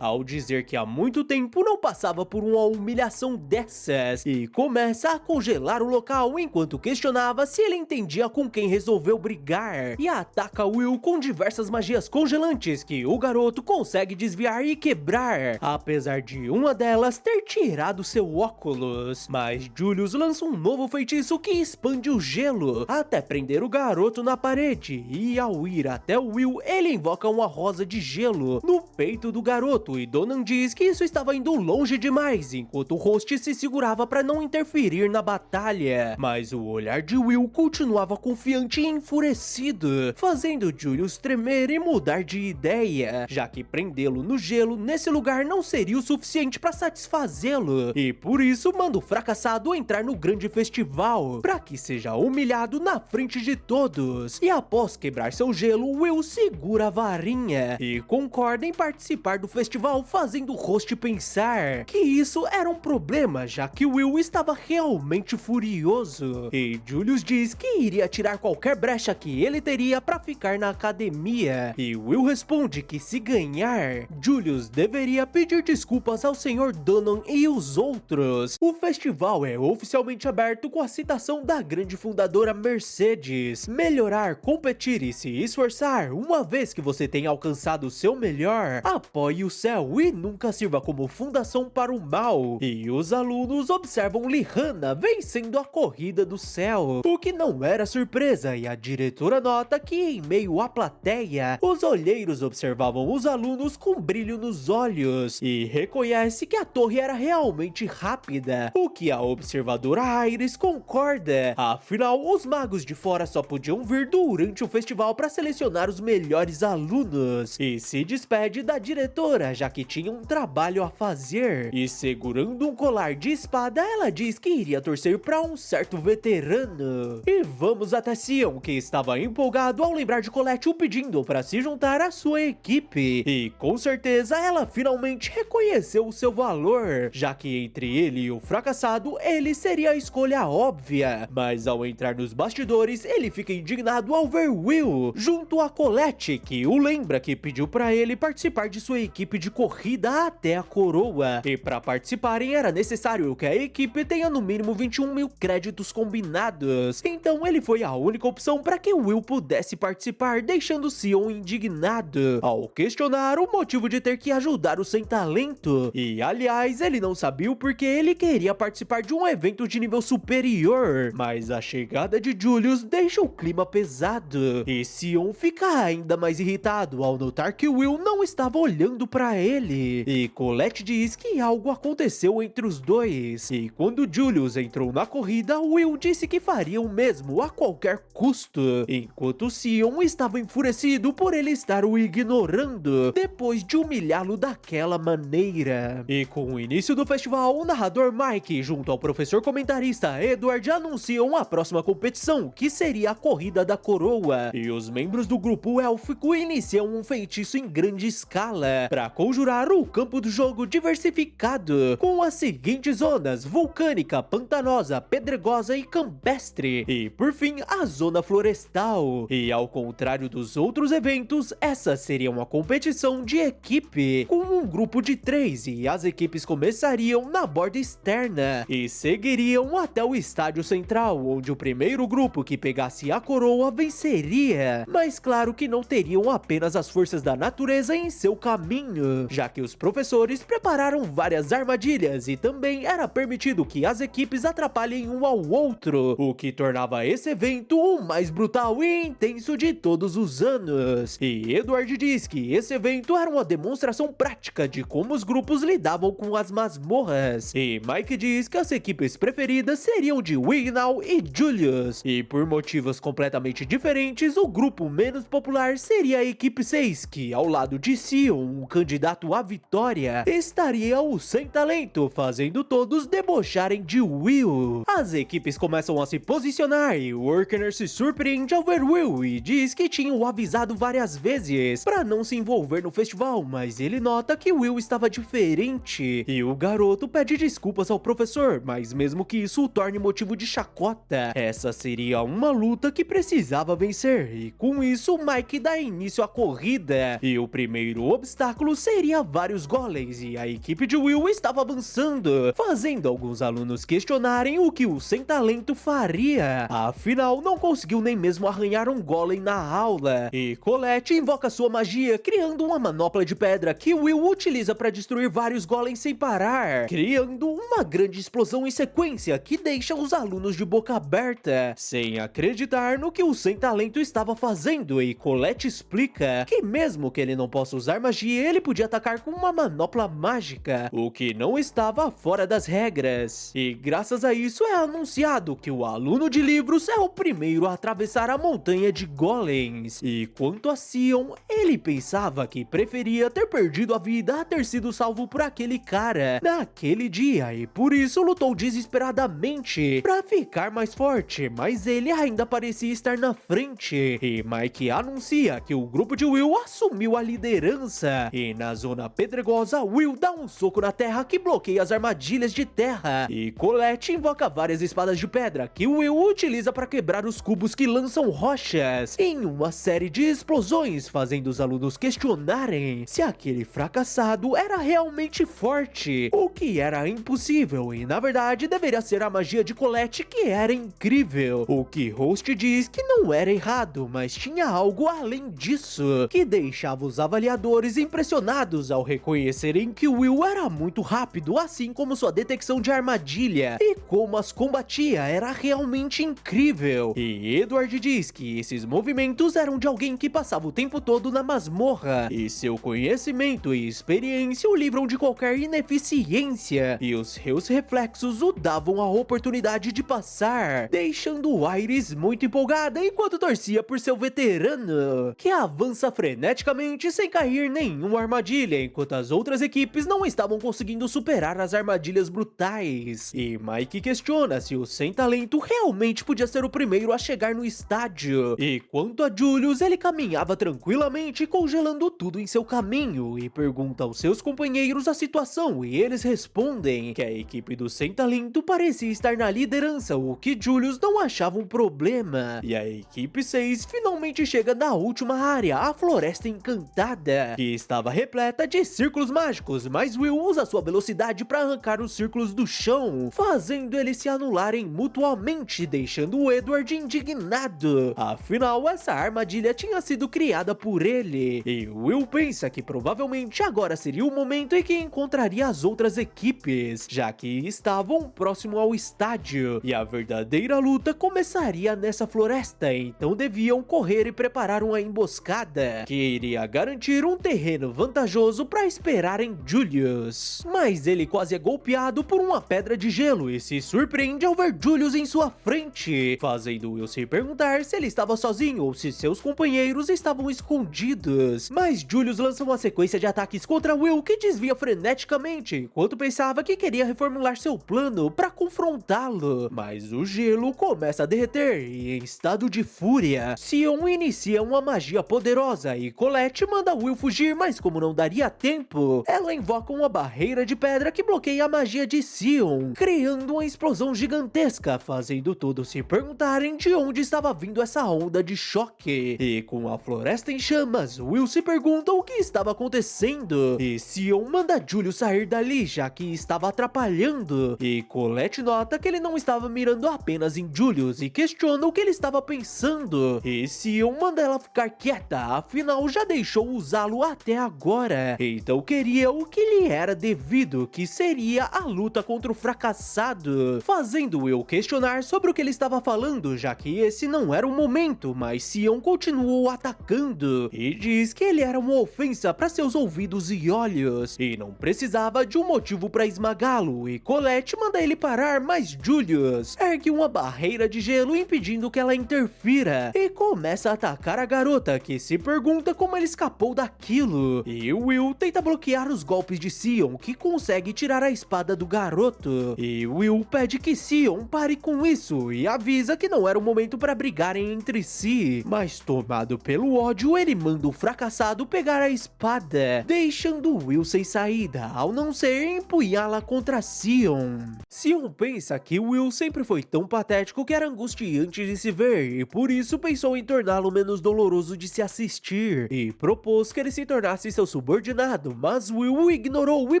ao dizer que há muito tempo não passava por uma humilhação dessas, e começa a congelar o local enquanto questionava se ele entendia com quem resolveu brigar, e ataca Will com diversas magias congelantes que o garoto consegue desviar e quebrar, apesar de uma delas ter tirado seu óculos. Mas Julius lança um novo feitiço que expande o gelo até prender o garoto na parede, e ao ir até o Will, ele invoca uma rosa de gelo no peito talento do garoto, e Donan diz que isso estava indo longe demais, enquanto o host se segurava para não interferir na batalha. Mas o olhar de Will continuava confiante e enfurecido, fazendo Julius tremer e mudar de ideia, já que prendê-lo no gelo nesse lugar não seria o suficiente para satisfazê-lo, e por isso manda o fracassado entrar no grande festival, para que seja humilhado na frente de todos. E após quebrar seu gelo, Will segura a varinha e concorda em participar do festival, fazendo o host pensar que isso era um problema, já que Will estava realmente furioso. E Julius diz que iria tirar qualquer brecha que ele teria para ficar na academia, e Will responde que se ganhar, Julius deveria pedir desculpas ao Sr. Donan e os outros. O festival é oficialmente aberto com a citação da grande fundadora Mercedes: melhorar, competir e se esforçar. Uma vez que você tenha alcançado o seu melhor, apoie o céu e nunca sirva como fundação para o mal. E os alunos observam Lihana vencendo a corrida do céu, o que não era surpresa, e a diretora nota que em meio à plateia, os olheiros observavam os alunos com brilho nos olhos e reconhece que a torre era realmente rápida, o que a observadora Iris concorda. Afinal, os magos de fora só podiam vir durante o festival para selecionar os melhores alunos, e se despede da diretora, já que tinha um trabalho a fazer. E segurando um colar de espada, ela diz que iria torcer para um certo veterano. E vamos até Sion, que estava empolgado ao lembrar de Colette o pedindo para se juntar à sua equipe, e com certeza ela finalmente reconheceu o seu valor, já que entre ele e o fracassado, ele seria a escolha óbvia. Mas ao entrar nos bastidores, ele fica indignado ao ver Will junto a Colette, que o lembra que pediu para ele participar de sua equipe de corrida até a coroa, e para participarem era necessário que a equipe tenha no mínimo 21 mil créditos combinados. Então ele foi a única opção para que Will pudesse participar, deixando Sion indignado ao questionar o motivo de ter que ajudar o sem talento. E aliás, ele não sabia o porquê ele queria participar de um evento de nível superior, mas a chegada de Julius deixa o clima pesado, e Sion fica ainda mais irritado ao notar que Will não estava olhando para ele, e Colette diz que algo aconteceu entre os dois. E quando Julius entrou na corrida, Will disse que faria o mesmo a qualquer custo, enquanto Sion estava enfurecido por ele estar o ignorando depois de humilhá-lo daquela maneira. E com o início do festival, o narrador Mike junto ao professor comentarista Edward anunciam a próxima competição, que seria a corrida da coroa, e os membros do grupo élfico iniciam um feitiço em grande escala para conjurar o campo do jogo diversificado com as seguintes zonas: vulcânica, pantanosa, pedregosa e campestre, e por fim a zona florestal. E ao contrário dos outros eventos, essa seria uma competição de equipe com um grupo de 3, e as equipes começariam na borda externa e seguiriam até o estádio central, onde o primeiro grupo que pegasse a coroa venceria. Mas claro que não teriam apenas as forças da natureza em seu caminho, já que os professores prepararam várias armadilhas, e também era permitido que as equipes atrapalhem um ao outro, o que tornava esse evento o mais brutal e intenso de todos os anos. E Edward diz que esse evento era uma demonstração prática de como os grupos lidavam com as masmorras, e Mike diz que as equipes preferidas seriam de Wignall e Julius, e por motivos completamente diferentes, o grupo menos popular seria a equipe 6, que ao lado de Sion, um candidato à vitória, estaria o sem talento, fazendo todos debocharem de Will. As equipes começam a se posicionar, e Workener se surpreende ao ver Will e diz que tinha o avisado várias vezes para não se envolver no festival, mas ele nota que Will estava diferente, e o garoto pede desculpas ao professor, mas mesmo que isso o torne motivo de chacota, essa seria uma luta que precisava vencer, e com isso Mike dá início à corrida, e o primeiro obstáculo seria vários golems, e a equipe de Will estava avançando, fazendo alguns alunos questionarem o que o sem talento faria. Afinal, não conseguiu nem mesmo arranhar um golem na aula, e Colette invoca sua magia, criando uma manopla de pedra que Will utiliza para destruir vários golems sem parar, criando uma grande explosão em sequência que deixa os alunos de boca aberta, sem acreditar no que o sem talento estava fazendo. E Colette explica que mesmo que ele não possa usar magia, ele podia atacar com uma manopla mágica, o que não estava fora das regras. E graças a isso é anunciado que o aluno de livros é o primeiro a atravessar a montanha de golems. E quanto a Sion, ele pensava que preferia ter perdido a vida a ter sido salvo por aquele cara naquele dia, e por isso lutou desesperadamente para ficar mais forte, mas ele ainda parecia estar na frente. E Mike anuncia que o grupo de Will assumiu a liderança, e na zona pedregosa, Will dá um soco na terra que bloqueia as armadilhas de terra, e Colette invoca várias espadas de pedra que Will utiliza para quebrar os cubos que lançam rochas em uma série de explosões, fazendo os alunos questionarem se aquele fracassado era realmente forte, o que era impossível, e na verdade deveria ser a magia de Colette que era incrível, o que Host diz que não era errado, mas tinha algo além disso, que deixava os avaliadores impressionados ao reconhecerem que Will era muito rápido, assim como sua detecção de armadilha, e como as combatia era realmente incrível. E Edward diz que esses movimentos eram de alguém que passava o tempo todo na masmorra, e seu conhecimento e experiência o livram de qualquer ineficiência, e os seus reflexos o davam a oportunidade de passar, deixando Iris muito empolgada enquanto torcia por seu veterano, que avança freneticamente sem cair nenhuma armadilha, enquanto as outras equipes não estavam conseguindo superar as armadilhas brutais. E Mike questiona se o sem talento realmente podia ser o primeiro a chegar no estádio. E quanto a Julius, ele caminhava tranquilamente, congelando tudo em seu caminho, e pergunta aos seus companheiros a situação, e eles respondem que a equipe do sem talento parecia estar na liderança, o que Julius não achava um problema. E a equipe 6 finalmente chega na última área, a Floresta Encantada, que estava repleta de círculos mágicos, mas Will usa sua velocidade para arrancar os círculos do chão, fazendo eles se anularem mutuamente, deixando o Edward indignado. Afinal, essa armadilha tinha sido criada por ele, e Will pensa que provavelmente agora seria o momento em que encontraria as outras equipes, já que estavam próximo ao estádio, e a verdadeira luta começaria nessa floresta, então deviam correr e preparar uma emboscada, que iria garantir um terreno vantajoso para esperar em Julius. Mas ele quase é golpeado por uma pedra de gelo e se surpreende ao ver Julius em sua frente, fazendo Will se perguntar se ele estava sozinho ou se seus companheiros estavam escondidos. Mas Julius lança uma sequência de ataques contra Will que desvia freneticamente, enquanto pensava que queria reformular seu plano para confrontá-lo. Mas o gelo começa a derreter e, em estado de fúria, Sion inicia uma magia poderosa e Colette manda Will fugir, mas como não daria tempo, ela invoca uma barreira de pedra que bloqueia a magia de Sion, criando uma explosão gigantesca, fazendo todos se perguntarem de onde estava vindo essa onda de choque. E com a floresta em chamas, Will se pergunta o que estava acontecendo, e Sion manda Julius sair dali, já que estava atrapalhando, e Colette nota que ele não estava mirando apenas em Julius e questiona o que ele estava pensando, e Sion manda ela ficar quieta, afinal já deixou usá-lo até agora, então queria o que lhe era devido, que seria a luta contra o fracassado, fazendo Will questionar sobre o que ele estava falando, já que esse não era o momento, mas Sion continuou atacando, e diz que ele era uma ofensa para seus ouvidos e olhos, e não precisava de um motivo para esmagá-lo, e Colette manda ele parar, mas Julius ergue uma barreira de gelo impedindo que ela interfira, e começa a atacar a garota, que se pergunta como ele escapou daquilo, e Will tenta bloquear os golpes de Sion, que consegue tirar a espada do garoto, e Will pede que Sion pare com isso, e avisa que não era o momento para brigarem entre si, mas tomado pelo ódio, ele manda o fracassado pegar a espada, deixando Will sem saída, ao não ser empunhá-la contra Sion. Sion pensa que Will sempre foi tão patético que era angustiante de se ver, e por isso pensou em torná-lo menos doloroso de se assistir, e propôs que ele se tornasse seu subordinado, mas Will o ignorou e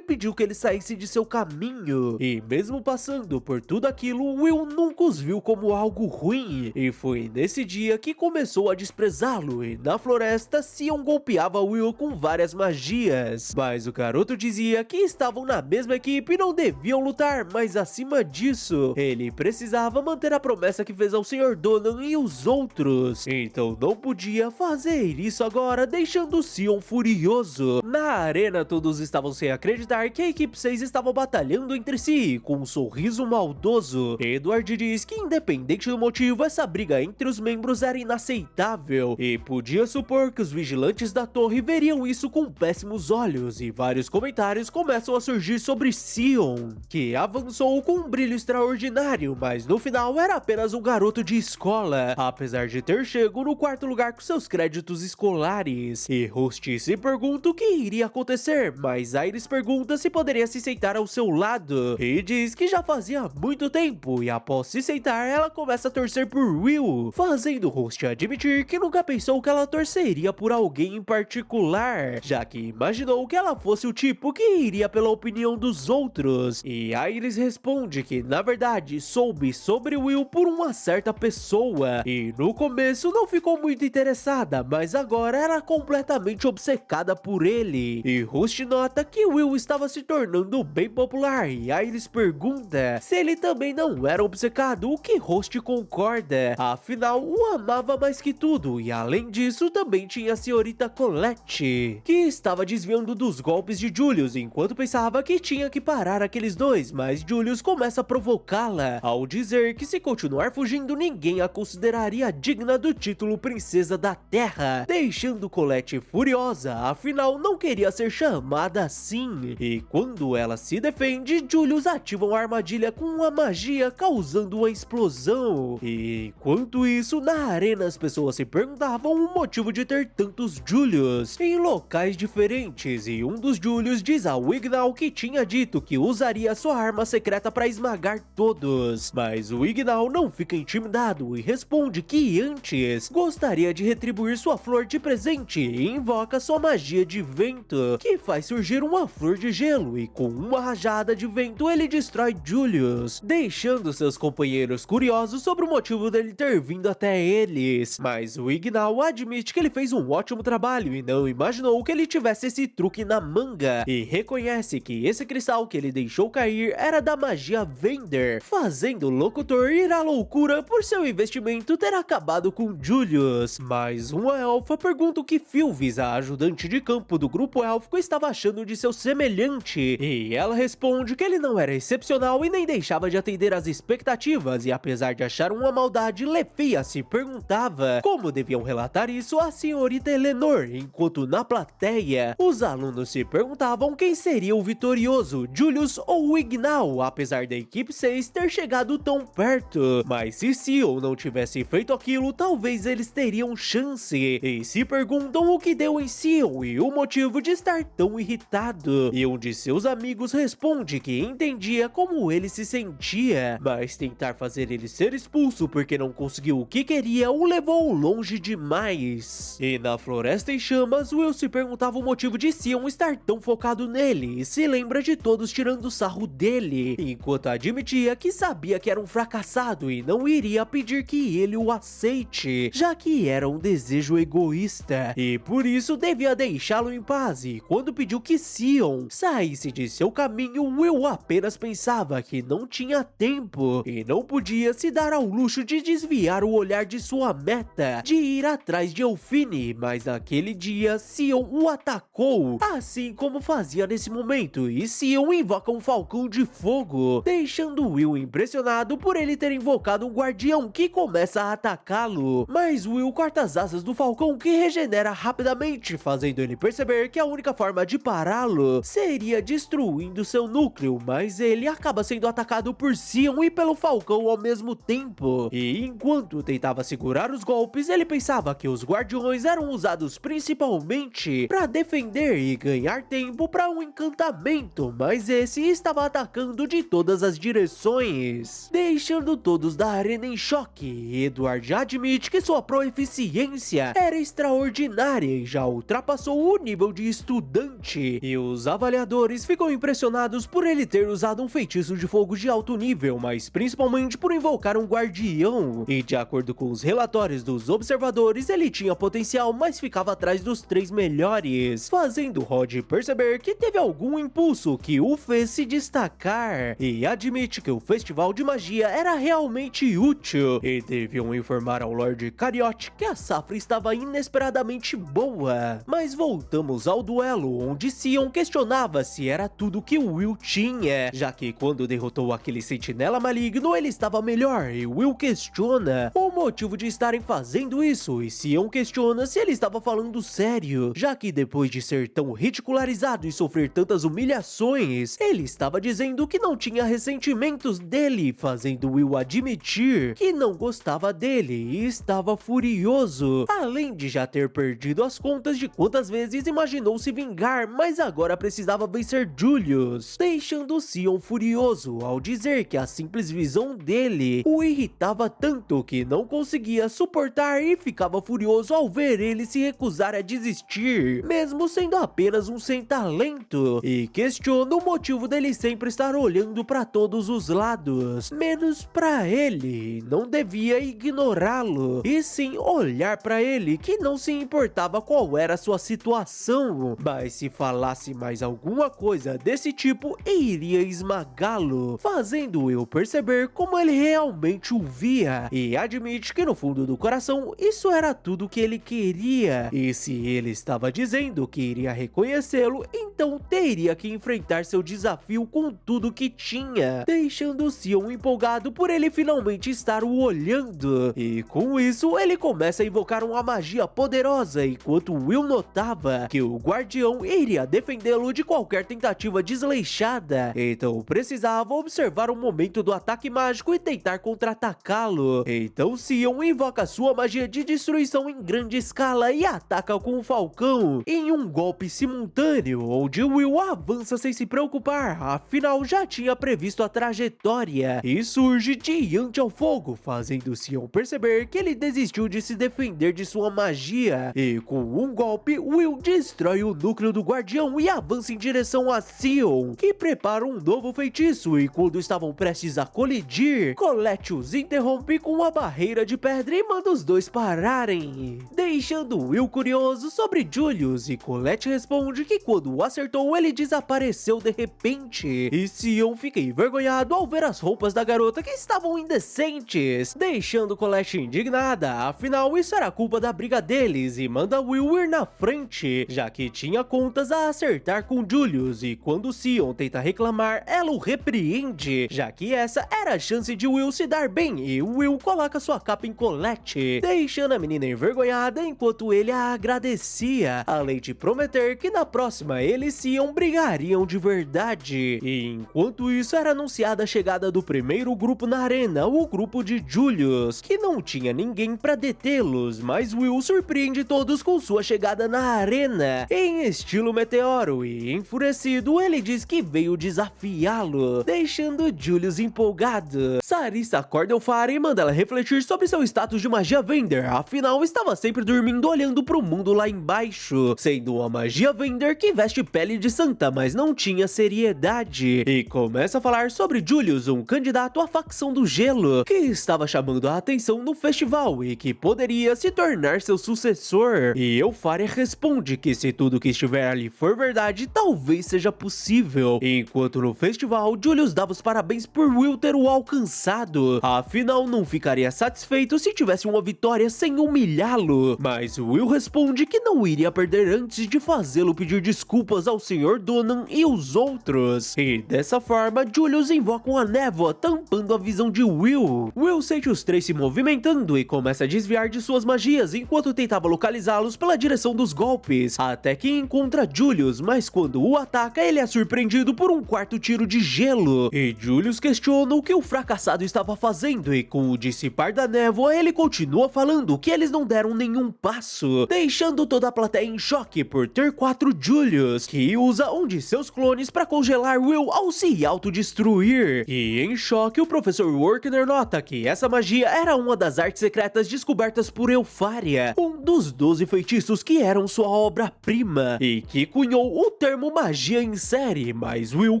pediu que ele saísse de seu caminho, e mesmo passando por tudo aquilo, Will nunca os viu como algo ruim, e foi nesse dia que começou a desprezá-lo, e na floresta Sion golpeava Will com várias magias, mas o garoto dizia que estavam na mesma equipe e não deviam lutar, mas acima disso, ele precisava manter a promessa que fez ao Sr. Donan e os outros, então não podia fazer isso agora, deixando Sion fugir furioso. Na arena, todos estavam sem acreditar que a equipe 6 estava batalhando entre si, com um sorriso maldoso. Edward diz que, independente do motivo, essa briga entre os membros era inaceitável e podia supor que os vigilantes da torre veriam isso com péssimos olhos, e vários comentários começam a surgir sobre Sion, que avançou com um brilho extraordinário, mas no final era apenas um garoto de escola, apesar de ter chego no quarto lugar com seus créditos escolares. E Rusty se pergunta o que iria acontecer, mas Iris pergunta se poderia se sentar ao seu lado, e diz que já fazia muito tempo, e após se sentar, ela começa a torcer por Will, fazendo Rusty admitir que nunca pensou que ela torceria por alguém em particular, já que imaginou que ela fosse o tipo que iria pela opinião dos outros. E Iris responde que, na verdade, soube sobre Will por uma certa pessoa, e no começo não ficou muito interessada, mas agora era completamente obcecada por ele. E Rusty nota que Will estava se tornando bem popular, e Iris pergunta se ele também não era obcecado, o que Rusty concorda, afinal o amava mais que tudo, e além disso também tinha a senhorita Colette, que estava desviando dos golpes de Julius, enquanto pensava que tinha que parar aqueles dois, mas Julius começa a provocá-la, ao dizer que se continuar fugindo ninguém a consideraria digna do título Princesa da Terra, deixando Colette furiosa, afinal não queria ser chamada assim. E quando ela se defende, Julius ativa uma armadilha com uma magia, causando uma explosão. E enquanto isso, na arena as pessoas se perguntavam o motivo de ter tantos Julius em locais diferentes, e um dos Julius diz ao Ignal que tinha dito que usaria sua arma secreta para esmagar todos, mas o Ignal não fica intimidado e responde que antes gostaria de retribuir sua flor de presente, e invoca sua magia de vento, que faz surgir uma flor de gelo, e com uma rajada de vento ele destrói Julius, deixando seus companheiros curiosos sobre o motivo dele ter vindo até eles. Mas o Ignal admite que ele fez um ótimo trabalho e não imaginou que ele tivesse esse truque na manga, e reconhece que esse cristal que ele deixou cair era da magia Vender, fazendo o locutor ir à loucura por seu investimento ter acabado com Julius. Mas uma elfa pergunta o que Phylvis, a ajudante de campo do grupo élfico, estava achando de seu semelhante, e ela responde que ele não era excepcional e nem deixava de atender às expectativas, e apesar de achar uma maldade, Lefia se perguntava como deviam relatar isso à senhorita Eleanor, enquanto na plateia os alunos se perguntavam quem seria o vitorioso, Julius ou o Ignal, apesar da equipe 6 ter chegado tão perto. Mas se Sion não tivesse feito aquilo, talvez eles teriam chance, e se perguntam o que deu em Sion e o motivo de estar tão irritado, e um de seus amigos responde que entendia como ele se sentia, mas tentar fazer ele ser expulso porque não conseguiu o que queria o levou longe demais. E na Floresta em Chamas, Will se perguntava o motivo de Sion estar tão focado nele, e se lembra de todos tirando sarro dele, enquanto admitia que sabia que era um fracassado e não iria pedir que ele o aceite, já que era um desejo egoísta, e por isso devia deixá-lo em paz. E quando pediu que Sion saísse de seu caminho, Will apenas pensava que não tinha tempo e não podia se dar ao luxo de desviar o olhar de sua meta, de ir atrás de Elfine, mas naquele dia Sion o atacou, assim como fazia nesse momento, e Sion invoca um falcão de fogo, deixando Will impressionado por ele ter invocado um guardião que começa a atacá-lo, mas Will corta as asas do falcão, que regenera rapidamente, fazendo ele perceber que a única forma de pará-lo seria destruindo seu núcleo, mas ele acaba sendo atacado por Sion e pelo falcão ao mesmo tempo, e enquanto tentava segurar os golpes, ele pensava que os guardiões eram usados principalmente para defender e ganhar tempo para um encantamento, mas esse estava atacando de todas as direções, deixando todos da arena em choque. Edward admite que sua proeficiência era extraordinária e já ultrapassou o nível de estudante, e os avaliadores ficam impressionados por ele ter usado um feitiço de fogo de alto nível, mas principalmente por invocar um guardião, e de acordo com os relatórios dos observadores, ele tinha potencial, mas ficava atrás dos 3 melhores, fazendo Rod perceber que teve algum impulso que o fez se destacar, e admite que o festival de magia era realmente útil, e deviam informar ao Lord Cariote que a safra estava inesperadamente boa. Mas voltamos ao duelo, onde Sion questionava se era tudo que Will tinha, já que quando derrotou aquele sentinela maligno ele estava melhor, e Will questiona o motivo de estarem fazendo isso, e Sion questiona se ele estava falando sério, já que depois de ser tão ridicularizado e sofrer tantas humilhações, ele estava dizendo que não tinha ressentimentos dele, fazendo Will admitir que não gostava dele e estava furioso, além de já ter perdido as contas de quantas vezes imaginou se vingar, mas agora precisava vencer Julius, deixando Sion furioso ao dizer que a simples visão dele o irritava tanto que não conseguia suportar e ficava furioso ao ver ele se recusar a desistir, mesmo sendo apenas um sem talento, e questiona o motivo dele sempre estar olhando para todos os lados, menos para ele. Não devia ignorá-lo, e sim olhar para ele, que não se importava qual era a sua situação, mas se falasse mais alguma coisa desse tipo, iria esmagá-lo, fazendo eu perceber como ele realmente o via, e admite que no fundo do coração isso era tudo que ele queria, e se ele estava dizendo que iria reconhecê-lo, então teria que enfrentar seu desafio com tudo que tinha, deixando Sion empolgado por ele finalmente estar o olhando, e com isso ele começa a invocar uma magia poderosa, enquanto Will notava que o guardião iria defendê-lo de qualquer tentativa desleixada, então precisava observar o momento do ataque mágico e tentar contra-atacá-lo. Então Sion invoca sua magia de destruição em grande escala e ataca com o falcão em um golpe simultâneo, onde Will avança sem se preocupar, afinal já tinha previsto a trajetória, e surge diante ao fogo, fazendo Sion perceber que ele desistiu de se defender de sua magia, e com um golpe Will destrói o núcleo do guardião e avança em direção a Sion, que prepara um novo feitiço, e quando estavam prestes a colidir, Colette os interrompe com uma barreira de pedra e manda os dois pararem, deixando Will curioso sobre Julius, e Colette responde que quando o acertou ele desapareceu de repente, e Sion fica envergonhado ao ver as roupas da garota que estavam indecentes, deixando Colette indignada, afinal isso era culpa da briga deles, e manda Will ir na frente, já que tinha contas a acertar com Julius, e quando Sion tenta reclamar, ela o repreende, já que essa era a chance de Will se dar bem, e Will coloca sua capa em Colette, deixando a menina envergonhada enquanto ele a agradecia, além de prometer que na próxima ele e Sion brigariam de verdade. E enquanto isso era anunciada a chegada do primeiro grupo na arena, o grupo de Julius, que não tinha ninguém pra detê-los, mas Will surpreende todos com sua chegada na arena, em estilo meteoro, e enfurecido ele diz que veio desafiá-lo, deixando Julius empolgado. Sarissa acorda Elphara e manda ela refletir sobre seu status de magia Vender, afinal estava sempre dormindo olhando pro mundo lá embaixo, sendo uma magia Vender que veste pele de santa, mas não tinha seriedade, e começa a falar sobre Julius, um candidato à facção do gelo, que estava chamando a atenção no festival e que poderia se tornar seu sucessor, e Elphara responde que se tudo que estiver ali for verdade, talvez seja possível, enquanto no festival Julius dava os parabéns por Will ter o alcançado, afinal não ficaria satisfeito se tivesse uma vitória sem humilhá-lo, mas Will responde que não iria perder antes de fazê-lo pedir desculpas ao Sr. Donan e os outros, e dessa forma Julius invoca uma névoa tampando a visão de Will. Will sente os três se movimentando e começa a desviar de suas magias enquanto tentava localizá-los pela direção dos golpes, até que encontra Julius, mas quando o ataca ele é surpreendido por um quarto tiro de gelo, e Julius questiona o que o fracassado estava fazendo, e com o dissipar da névoa ele continua falando que eles não deram nenhum passo, deixando toda a plateia em choque por ter 4 Julius, que usa um de seus clones para congelar Will ao se autodestruir. E em choque o professor Workner nota que essa magia era uma das artes secretas descobertas por Elpharia, um dos 12 feitiços que eram sua obra-prima, e que cunhou o termo magia em série, mas Will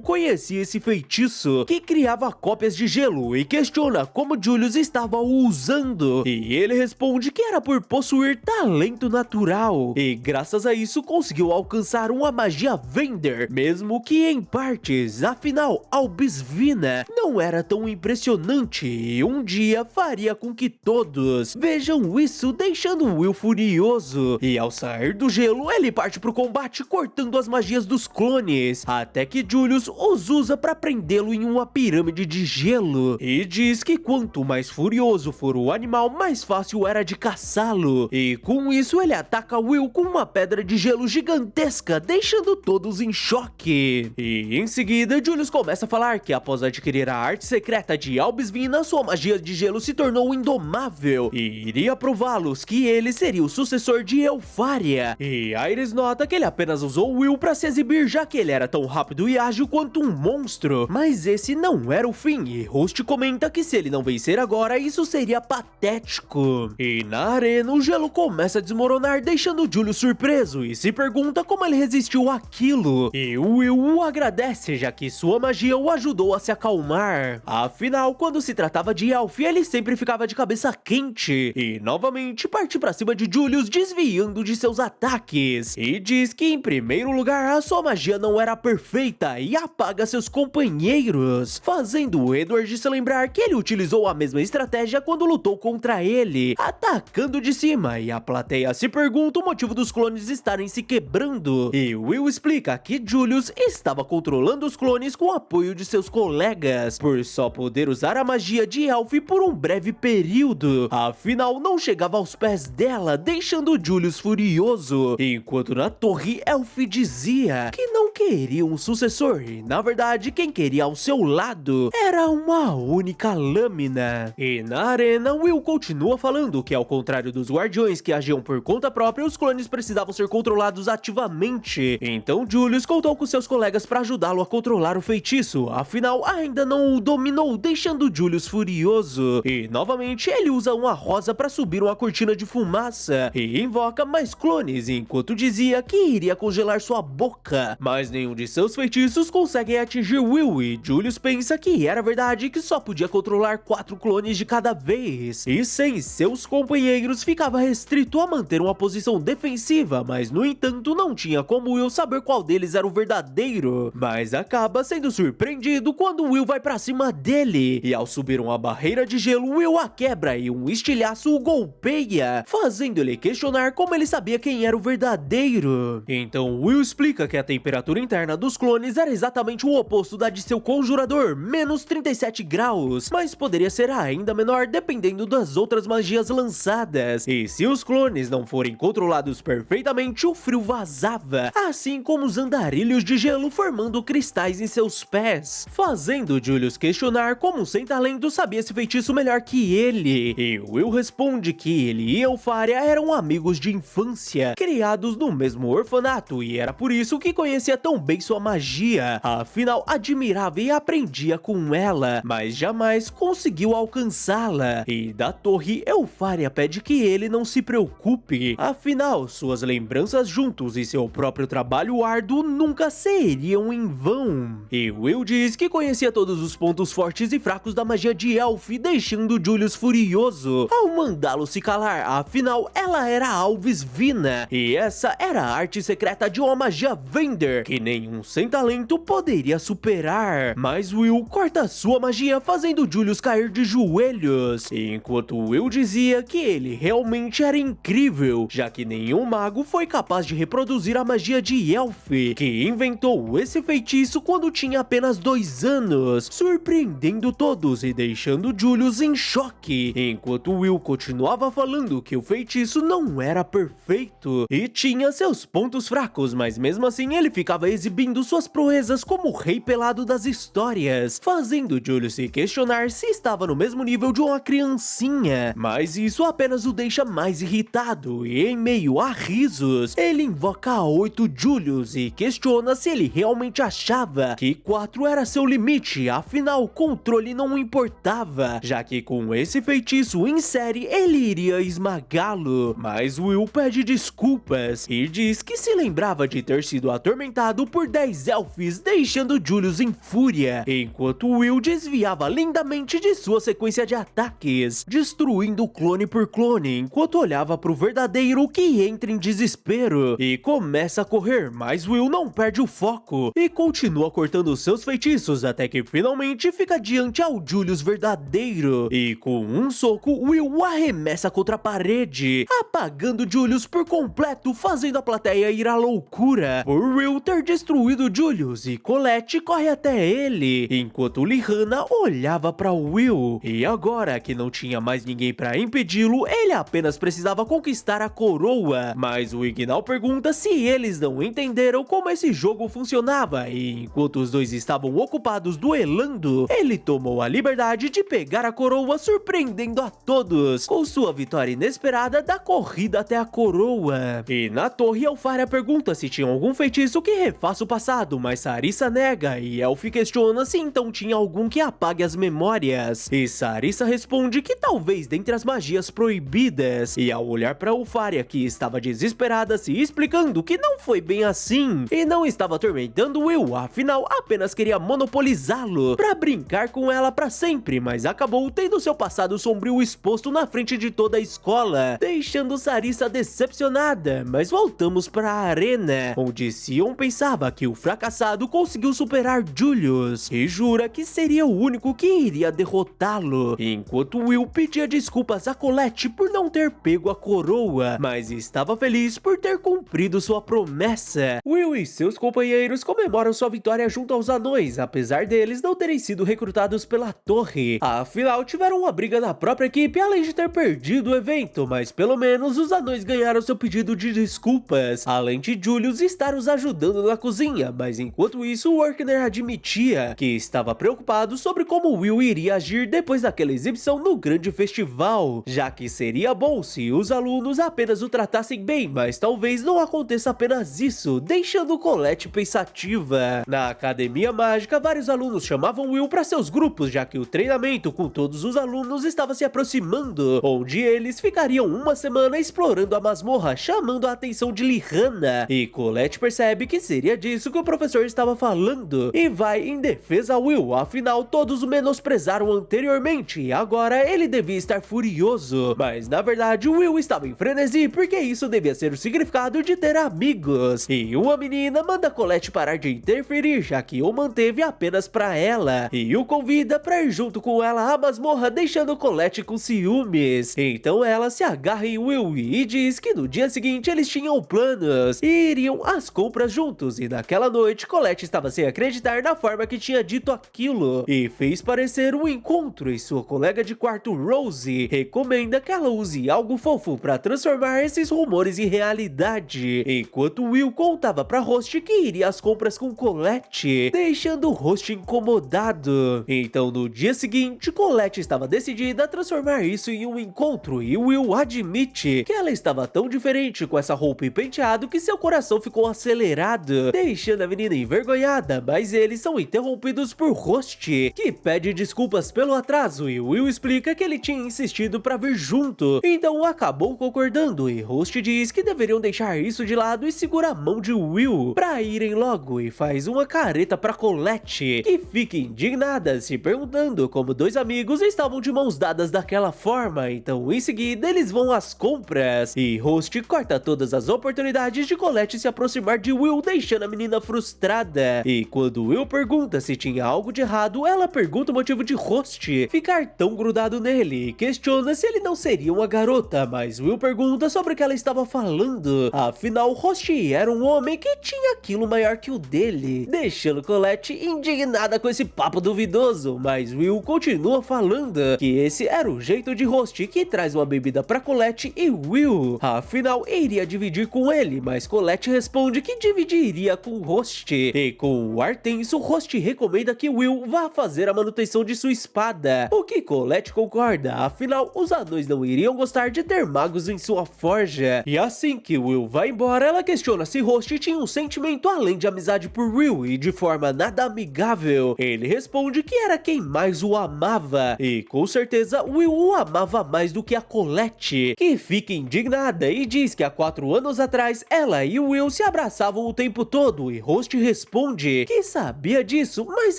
conhecia esse feitiço, que criava cópias de gelo, e questiona como Julius estava o usando, e ele responde que era por possuir talento natural, e graças a isso conseguiu alcançar uma magia Vender, mesmo que em partes, afinal Albisvina não era tão impressionante, e um dia faria com que todos vejam isso, deixando Will furioso, e ao sair cair do gelo, ele parte pro combate cortando as magias dos clones, até que Julius os usa pra prendê-lo em uma pirâmide de gelo, e diz que quanto mais furioso for o animal, mais fácil era de caçá-lo, e com isso ele ataca Will com uma pedra de gelo gigantesca, deixando todos em choque. E em seguida, Julius começa a falar que após adquirir a arte secreta de Albisvina, sua magia de gelo se tornou indomável, e iria prová-los que ele seria o sucessor de Elfaria. E Iris nota que ele apenas usou Will pra se exibir, já que ele era tão rápido e ágil quanto um monstro, mas esse não era o fim, e Host comenta que se ele não vencer agora, isso seria patético. E na arena, o gelo começa a desmoronar, deixando Julius surpreso, e se pergunta como ele resistiu àquilo. E Will o agradece, já que sua magia o ajudou a se acalmar. Afinal, quando se tratava de Elf, ele sempre ficava de cabeça quente, e novamente parte pra cima de Julius, desviando de seus ataques, e diz que em primeiro lugar a sua magia não era perfeita e apaga seus companheiros, fazendo Edward se lembrar que ele utilizou a mesma estratégia quando lutou contra ele, atacando de cima, e a plateia se pergunta o motivo dos clones estarem se quebrando, e Will explica que Julius estava controlando os clones com o apoio de seus colegas, por só poder usar a magia de Elf por um breve período, afinal não chegava aos pés dela, deixando Julius furioso, enquanto na torre Elf dizia que não queria um sucessor, e na verdade quem queria ao seu lado era uma única lâmina. E na arena, Will continua falando que ao contrário dos guardiões que agiam por conta própria, os clones precisavam ser controlados ativamente, então Julius contou com seus colegas para ajudá-lo a controlar o feitiço, afinal ainda não o dominou, deixando Julius furioso, e novamente ele usa uma rosa para subir uma cortina de fumaça, e invoca mais clones, enquanto dizia que iria congelar sua boca, mas nenhum de seus feitiços conseguem atingir Will, e Julius pensa que era verdade que só podia controlar 4 clones de cada vez, e sem seus companheiros ficava restrito a manter uma posição defensiva, mas no entanto não tinha como Will saber qual deles era o verdadeiro, mas acaba sendo surpreendido quando Will vai pra cima dele, e ao subir uma barreira de gelo, Will a quebra e um estilhaço o golpeia, fazendo ele questionar como ele sabia quem era o verdadeiro. Então Will explica que a temperatura interna dos clones era exatamente o oposto da de seu conjurador, menos 37 graus, mas poderia ser ainda menor dependendo das outras magias lançadas, e se os clones não forem controlados perfeitamente, o frio vazava, assim como os andarilhos de gelo formando cristais em seus pés, fazendo Julius questionar como sem talento sabia esse feitiço melhor que ele, e Will responde que ele e Elfaria eram amigos de infância, criados no mesmo orfanato, e era por isso que conhecia tão bem sua magia, afinal admirava e aprendia com ela, mas jamais conseguiu alcançá-la, e da torre Elfaria pede que ele não se preocupe, afinal suas lembranças juntos e seu próprio trabalho árduo nunca seriam em vão, e Will diz que conhecia todos os pontos fortes e fracos da magia de Elf, deixando Julius furioso ao mandá-lo se calar, afinal ela era Albisvina, e essa era a arte secreta de uma magia Vender, que nenhum sem talento poderia superar, mas Will corta sua magia fazendo Julius cair de joelhos, enquanto Will dizia que ele realmente era incrível, já que nenhum mago foi capaz de reproduzir a magia de Elf, que inventou esse feitiço quando tinha apenas 2 anos, surpreendendo todos e deixando Julius em choque, enquanto Will continuava falando que o feitiço não era perfeito e tinha seus pontos fracos, mas mesmo assim ele ficava exibindo suas proezas como o rei pelado das histórias, fazendo Julius se questionar se estava no mesmo nível de uma criancinha, mas isso apenas o deixa mais irritado, e em meio a risos, ele invoca a 8 Julius e questiona se ele realmente achava que 4 era seu limite, afinal o controle não importava, já que com esse feitiço em série ele iria esmagá-lo, mas Will pede desculpas e diz que se lembrava de ter sido atormentado cercado por 10 elfos, deixando Julius em fúria, enquanto Will desviava lindamente de sua sequência de ataques, destruindo clone por clone, enquanto olhava pro verdadeiro, que entra em desespero e começa a correr, mas Will não perde o foco e continua cortando seus feitiços até que finalmente fica diante ao Julius verdadeiro, e com um soco Will o arremessa contra a parede, apagando Julius por completo, fazendo a plateia ir à loucura por Will ter destruído Julius, e Colette corre até ele, enquanto Lyanna olhava para Will, e agora que não tinha mais ninguém para impedi-lo, ele apenas precisava conquistar a coroa, mas o Ignal pergunta se eles não entenderam como esse jogo funcionava, e enquanto os dois estavam ocupados duelando, ele tomou a liberdade de pegar a coroa, surpreendendo a todos com sua vitória inesperada da corrida até a coroa. E na torre, Elfaria pergunta se tinha algum feitiço que refaça o passado, mas Sarissa nega, e Elf questiona se então tinha algum que apague as memórias, e Sarissa responde que talvez dentre as magias proibidas, e ao olhar para Elfaria, que estava desesperada, se explicando que não foi bem assim, e não estava atormentando Will, afinal apenas queria monopolizá-lo para brincar com ela para sempre, mas acabou tendo seu passado sombrio exposto na frente de toda a escola, deixando Sarissa decepcionada. Mas voltamos para a arena, onde Sion pensava que o fracassado conseguiu superar Julius e jura que seria o único que iria derrotá-lo, enquanto Will pedia desculpas a Colette por não ter pego a coroa, mas estava feliz por ter cumprido sua promessa. Will e seus companheiros comemoram sua vitória junto aos anões, apesar deles não terem sido recrutados pela torre. Afinal, tiveram uma briga na própria equipe, além de ter perdido o evento, mas pelo menos os anões ganharam seu pedido de desculpas, além de Julius estar os ajudando na cozinha, mas enquanto isso, Workner admitia que estava preocupado sobre como Will iria agir depois daquela exibição no grande festival, já que seria bom se os alunos apenas o tratassem bem, mas talvez não aconteça apenas isso, deixando Colette pensativa. Na academia mágica, vários alunos chamavam Will para seus grupos, já que o treinamento com todos os alunos estava se aproximando, onde eles ficariam uma semana explorando a masmorra, chamando a atenção de Lyanna, e Colette percebe que seria disso que o professor estava falando, e vai em defesa a Will, afinal todos o menosprezaram anteriormente, e agora ele devia estar furioso, mas na verdade Will estava em frenesi, porque isso devia ser o significado de ter amigos, e uma menina manda Colette parar de interferir, já que o manteve apenas pra ela, e o convida pra ir junto com ela à masmorra, deixando Colette com ciúmes. Então ela se agarra em Will e diz que no dia seguinte eles tinham planos e iriam às compras juntos, e naquela noite Colette estava sem acreditar na forma que tinha dito aquilo, e fez parecer um encontro, e sua colega de quarto Rose recomenda que ela use algo fofo para transformar esses rumores em realidade, enquanto Will contava pra Host que iria às compras com Colette, deixando o Host incomodado. Então no dia seguinte, Colette estava decidida a transformar isso em um encontro, e Will admite que ela estava tão diferente com essa roupa e penteado que seu coração ficou acelerado, deixando a menina envergonhada, mas eles são interrompidos por Host, que pede desculpas pelo atraso, e Will explica que ele tinha insistido para vir junto, então acabou concordando, e Host diz que deveriam deixar isso de lado e segura a mão de Will para irem logo, e faz uma careta para Colette, que fica indignada, se perguntando como dois amigos estavam de mãos dadas daquela forma. Então em seguida eles vão às compras, e Host corta todas as oportunidades de Colette se aproximar de Will, deixando a menina frustrada, e quando Will pergunta se tinha algo de errado, ela pergunta o motivo de Host ficar tão grudado nele, e questiona se ele não seria uma garota, mas Will pergunta sobre o que ela estava falando, afinal Host era um homem que tinha aquilo maior que o dele, deixando Colette indignada com esse papo duvidoso, mas Will continua falando que esse era o jeito de Host, que traz uma bebida pra Colette e Will, afinal iria dividir com ele, mas Colette responde que dividiria com Host, e com o ar tenso, Host recomenda que Will vá fazer a manutenção de sua espada, o que Colette concorda, afinal os anões não iriam gostar de ter magos em sua forja, e assim que Will vai embora, ela questiona se Host tinha um sentimento além de amizade por Will, e de forma nada amigável, ele responde que era quem mais o amava, e com certeza Will o amava mais do que a Colette, que fica indignada e diz que há 4 anos atrás ela e Will se abraçavam o tempo todo e Host responde que sabia disso, mas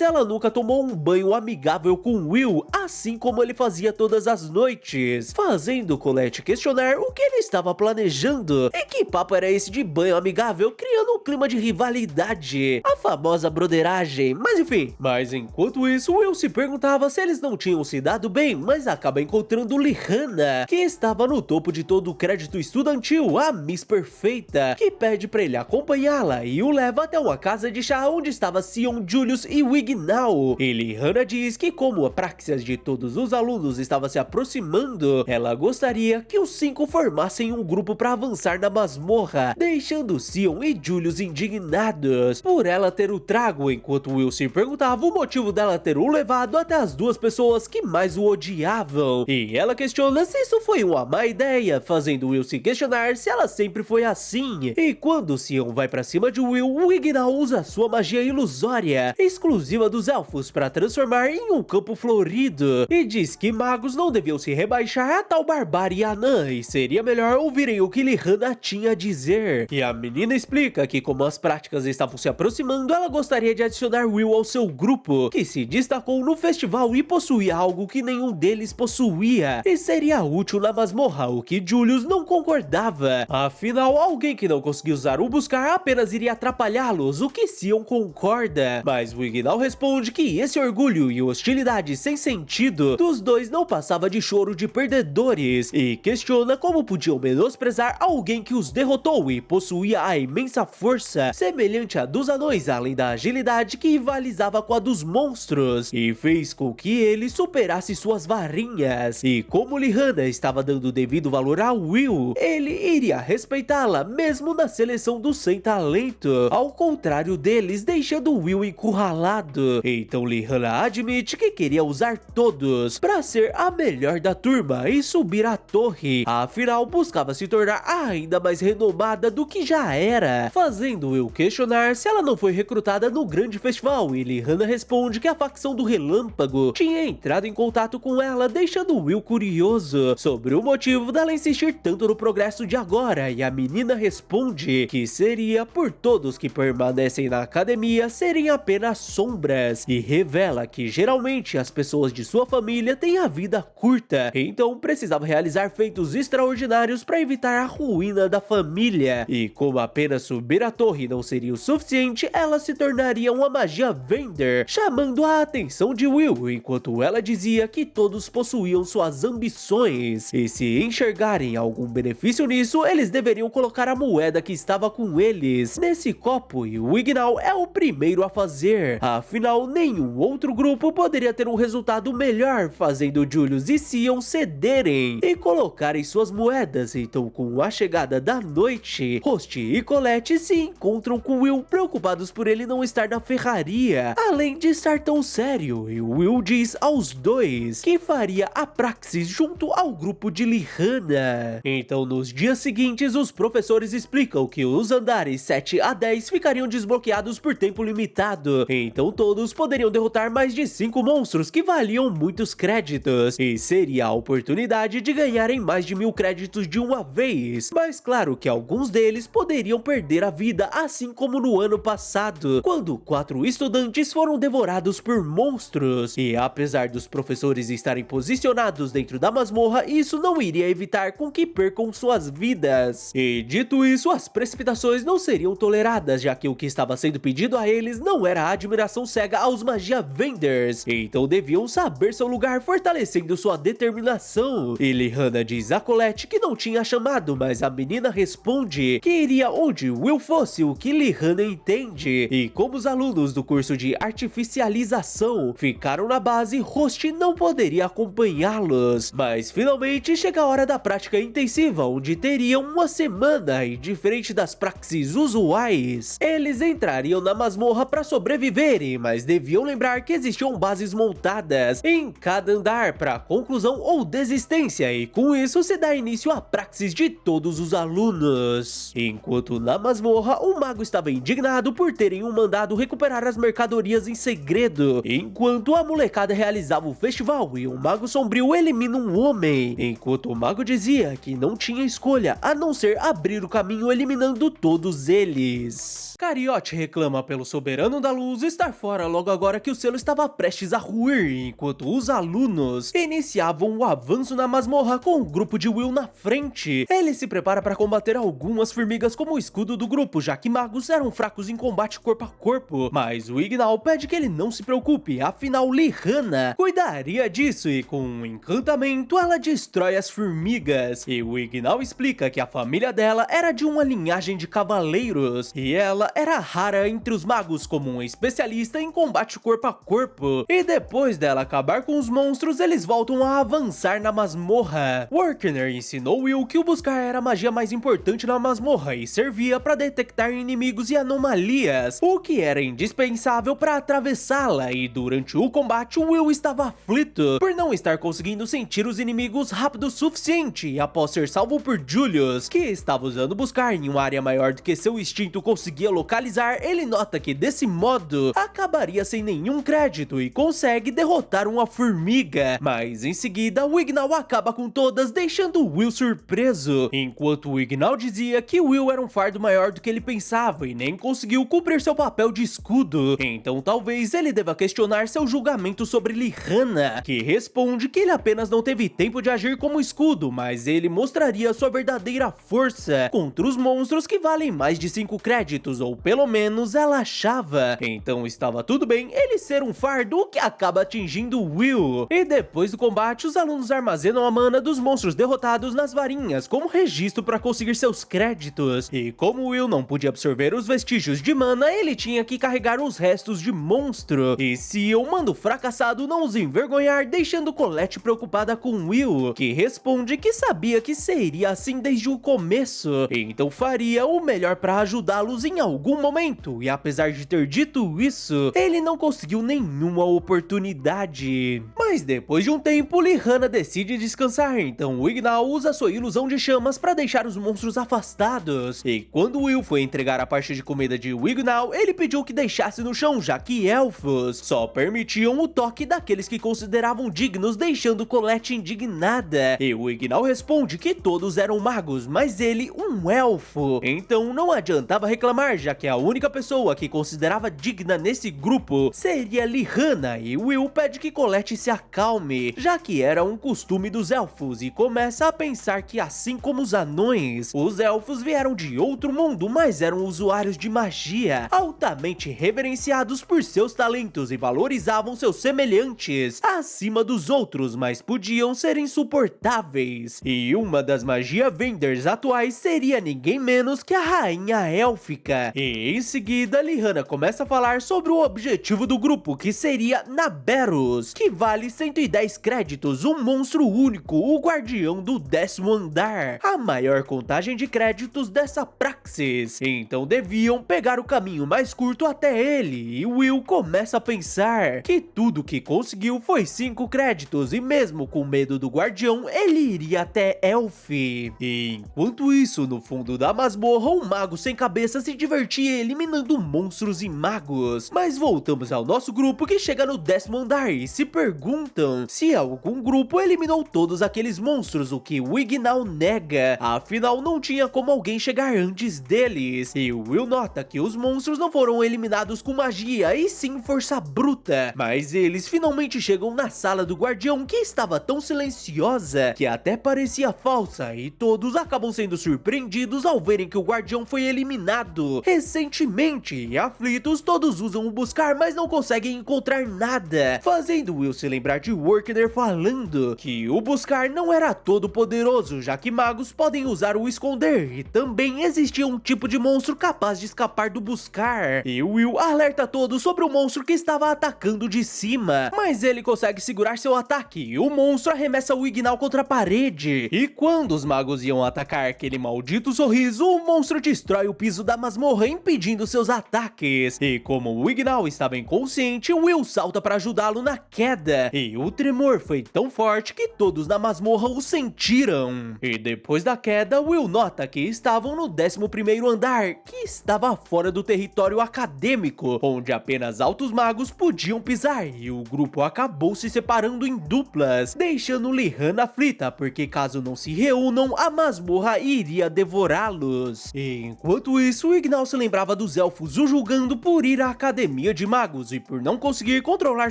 ela nunca tomou um banho amigável com Will, assim como ele fazia todas as noites, fazendo Colette questionar o que ele estava planejando. E que papo era esse de banho amigável, criando um clima de rivalidade, a famosa broderagem, mas enfim. Mas enquanto isso, Will se perguntava se eles não tinham se dado bem, mas acaba encontrando Lihana, que estava no topo de todo o crédito estudantil, a Miss Perfeita, que pede pra ele acompanhá-la e o leva até uma casa de chá onde estava Sion, Julius e Wignall. E Lihana diz que como a praxis de todos os alunos estava se aproximando, ela gostaria que os 5 formassem um grupo para avançar na masmorra, deixando Sion e Julius indignados por ela ter o trago, enquanto Will se perguntava o motivo dela ter o levado até as 2 pessoas que mais o odiavam. E ela questiona se isso foi uma má ideia, fazendo Will se questionar se ela sempre foi assim. E quando Sion vai pra cima de Will, Wignall usa sua magia ilusória, exclusiva dos elfos, para transformar em um campo florido, e diz que magos não deviam se rebaixar a tal barbárie anã, e seria melhor ouvirem o que Lihana tinha a dizer. E a menina explica que como as práticas estavam se aproximando, ela gostaria de adicionar Will ao seu grupo, que se destacou no festival e possuía algo que nenhum deles possuía, e seria útil na masmorra, o que Julius não concordava. Afinal, alguém que não conseguia usar o buscar apenas iria atrapalhá-los, o que Sion concorda. Mas Wignall responde que esse orgulho e hostilidade sem sentido dos dois não passava de choro de perdedores, e questiona como podiam menosprezar alguém que os derrotou e possuía a imensa força semelhante à dos anões, além da agilidade que rivalizava com a dos monstros, e fez com que ele superasse suas varinhas. E como Lihana estava dando o devido valor a Will, ele iria respeitá-la mesmo na seleção do sem talento, ao contrário deles, deixando Will encurralado. Então Lihana admite que queria usar todos para ser a melhor da turma e subir a torre, afinal buscava se tornar ainda mais renomada do que já era, fazendo Will questionar se ela não foi recrutada no grande festival, e Lihana responde que a facção do Relâmpago tinha entrado em contato com ela, deixando Will curioso sobre o motivo dela insistir tanto no progresso de agora, e a menina responde que seria por todos que permanecem na academia serem apenas sombras, e revela que geralmente as pessoas de sua família têm a vida curta, então precisava realizar feitos extraordinários para evitar a ruína da família. E como apenas subir a torre não seria o suficiente, ela se tornaria uma magia Vender, chamando a atenção de Will, enquanto ela dizia que todos possuíam suas ambições, e se enxergarem algum benefício nisso, eles deveriam colocar a moeda que estava com eles nesse copo, e Wignall é o primeiro a fazer, afinal nenhum outro grupo poderia ter um resultado melhor, fazendo Julius e Sion cederem e colocarem suas moedas. Então com a chegada da noite, Host e Colette se encontram com Will, preocupados por ele não estar na ferraria, além de estar tão sério, e Will diz aos dois que faria a praxis junto ao grupo de Lihana. Então nos dias seguintes, os professores explicam que os andares 7 a 10 ficariam desbloqueados por tempo limitado, então todos poderiam derrotar mais de 5 monstros que valiam muitos créditos, e seria a oportunidade de ganharem mais de 1000 créditos de uma vez, mas claro que alguns deles poderiam perder a vida, assim como no ano passado, quando 4 estudantes foram devorados por monstros. E apesar dos professores estarem posicionados dentro da masmorra, isso não iria evitar com que percam suas vidas. E dito isso, as precipitações não seriam toleradas, já que o que estava sendo pedido a eles não era a admiração cega aos magia Venders, então deviam saber seu lugar, fortalecendo sua determinação. E Lihana diz a Colette que não tinha chamado, mas a menina responde que iria onde Will fosse, o que Lihana entende. E como os alunos do curso de artificialização ficaram na base, Host não poderia acompanhá-los. Mas finalmente chega a hora da prática intensiva, onde teriam uma semana, e diferente das praxis usuais, eles entrariam na masmorra para sobreviverem, mas deviam lembrar que existiam bases montadas em cada andar para conclusão ou desistência, e com isso se dá início à praxis de todos os alunos. Enquanto na masmorra, o mago estava indignado por terem o mandado recuperar as mercadorias em segredo, enquanto a molecada realizava o festival e o mago sombrio elimina um homem, enquanto o mago dizia que não tinha escolha a não ser abrir o caminho eliminando todos eles. Cariote reclama pelo Soberano da Luz estar fora logo agora que o selo estava prestes a ruir, enquanto os alunos iniciavam o avanço na masmorra com o grupo de Will na frente. Ele se prepara para combater algumas formigas como o escudo do grupo, já que magos eram fracos em combate corpo a corpo, mas o Ignal pede que ele não se preocupe, afinal Lihana cuidaria disso e com um encantamento ela destrói as formigas. E o Ignal explica que a família dela era de uma linhagem de cavaleiros e ela era rara entre os magos como um especialista em combate corpo a corpo. E depois dela acabar com os monstros, eles voltam a avançar na masmorra. Workner ensinou Will que o buscar era a magia mais importante na masmorra e servia para detectar inimigos e anomalias, o que era indispensável para atravessá-la, e durante o combate Will estava aflito por não estar conseguindo sentir os inimigos rápido o suficiente, e após ser salvo por Julius, que estava usando buscar em uma área maior do que seu instinto conseguia localizar, ele nota que desse modo acabaria sem nenhum crédito e consegue derrotar uma formiga, mas em seguida o Ignal acaba com todas, deixando Will surpreso, enquanto o Ignal dizia que Will era um fardo maior do que ele pensava e nem conseguiu cumprir seu papel de escudo, então talvez ele deva questionar seu julgamento sobre Lihana, que responde que ele apenas não teve tempo de agir como escudo, mas ele mostraria sua verdadeira força contra os monstros que valem mais de 5 créditos, ou pelo menos ela achava. Então estava tudo bem ele ser um fardo, que acaba atingindo Will. E depois do combate, os alunos armazenam a mana dos monstros derrotados nas varinhas como registro para conseguir seus créditos. E como Will não podia absorver os vestígios de mana, ele tinha que carregar os restos de monstro. E Seal manda o fracassado não os envergonhar, deixando Colette preocupada com Will, que responde que sabia que seria assim desde o começo, então faria o melhor para ajudá-los em algum momento. E apesar de ter dito isso, ele não conseguiu nenhuma oportunidade. Mas depois de um tempo, Lihana decide descansar, então o Ignal usa sua ilusão de chamas para deixar os monstros afastados. E quando Will foi entregar a parte de comida de Ignal, ele pediu que deixasse no chão, já que elfos só permitiam o toque daqueles que consideravam dignos, deixando Colette indignada. E o Ignal responde que todos eram magos, mas ele um elfo, então não adiantava reclamar, já que a única pessoa que considerava digna nesse grupo seria Lihana, e Will pede que Colette se acalme, já que era um costume dos elfos, e começa a pensar que assim como os anões, os elfos vieram de outro mundo, mas eram usuários de magia, altamente reverenciados por seus talentos e valorizavam seus semelhantes acima dos outros, mas podiam ser insuportáveis. E uma das magia venders atuais seria ninguém menos que a rainha élfica. E em seguida Lihana começa a falar sobre o objetivo do grupo, que seria Naberus, que vale 110 créditos, um monstro único, o guardião do 10º andar, a maior contagem de créditos dessa praxis. Então deviam pegar o caminho mais curto até ele, e Will começa a pensar que tudo que conseguiu foi 5 créditos, e mesmo com medo do guardião, ele iria até Elfi. E enquanto isso, no fundo da masmorra, um mago sem cabeça se divertia eliminando monstros e magos. Mas voltamos ao nosso grupo, que chega no 10º andar e se perguntam se algum grupo eliminou todos aqueles monstros, o que o Ignal nega, afinal não tinha como alguém chegar antes deles. E o Will nota que os monstros não foram eliminados com magia, e sim força bruta, mas eles finalmente chegam na sala do guardião, que estava tão silenciosa que até parecia falsa, e todos acabam sendo surpreendidos ao verem que o guardião foi eliminado recentemente. E aflitos, todos usam o buscar, mas não conseguem encontrar nada, fazendo Will se lembrar de Workner falando que o buscar não era todo poderoso, já que magos podem usar o esconder, e também existia um tipo de monstro capaz de escapar do buscar. E Will alerta todos sobre o monstro que estava atacando de cima, mas ele consegue segurar seu ataque, e o monstro arremessa o Ignal contra a parede. E quando os magos iam atacar aquele maldito sorriso, o monstro destrói o piso da masmorra, impedindo seus ataques. E como o Ignal estava inconsciente, Will salta para ajudá-lo na queda, e o tremor foi tão forte que todos na masmorra o sentiram. E depois da queda, Will nota que estavam no 11º andar, que estava fora do território acadêmico, onde apenas altos magos podiam pisar, e o grupo acabou se separando em duplas, deixando Lihana aflita, porque caso não se reúnam, a masmorra iria devorá-los. E enquanto isso, Ignal se lembrava dos elfos o julgando por ir à academia de magos e por não conseguir controlar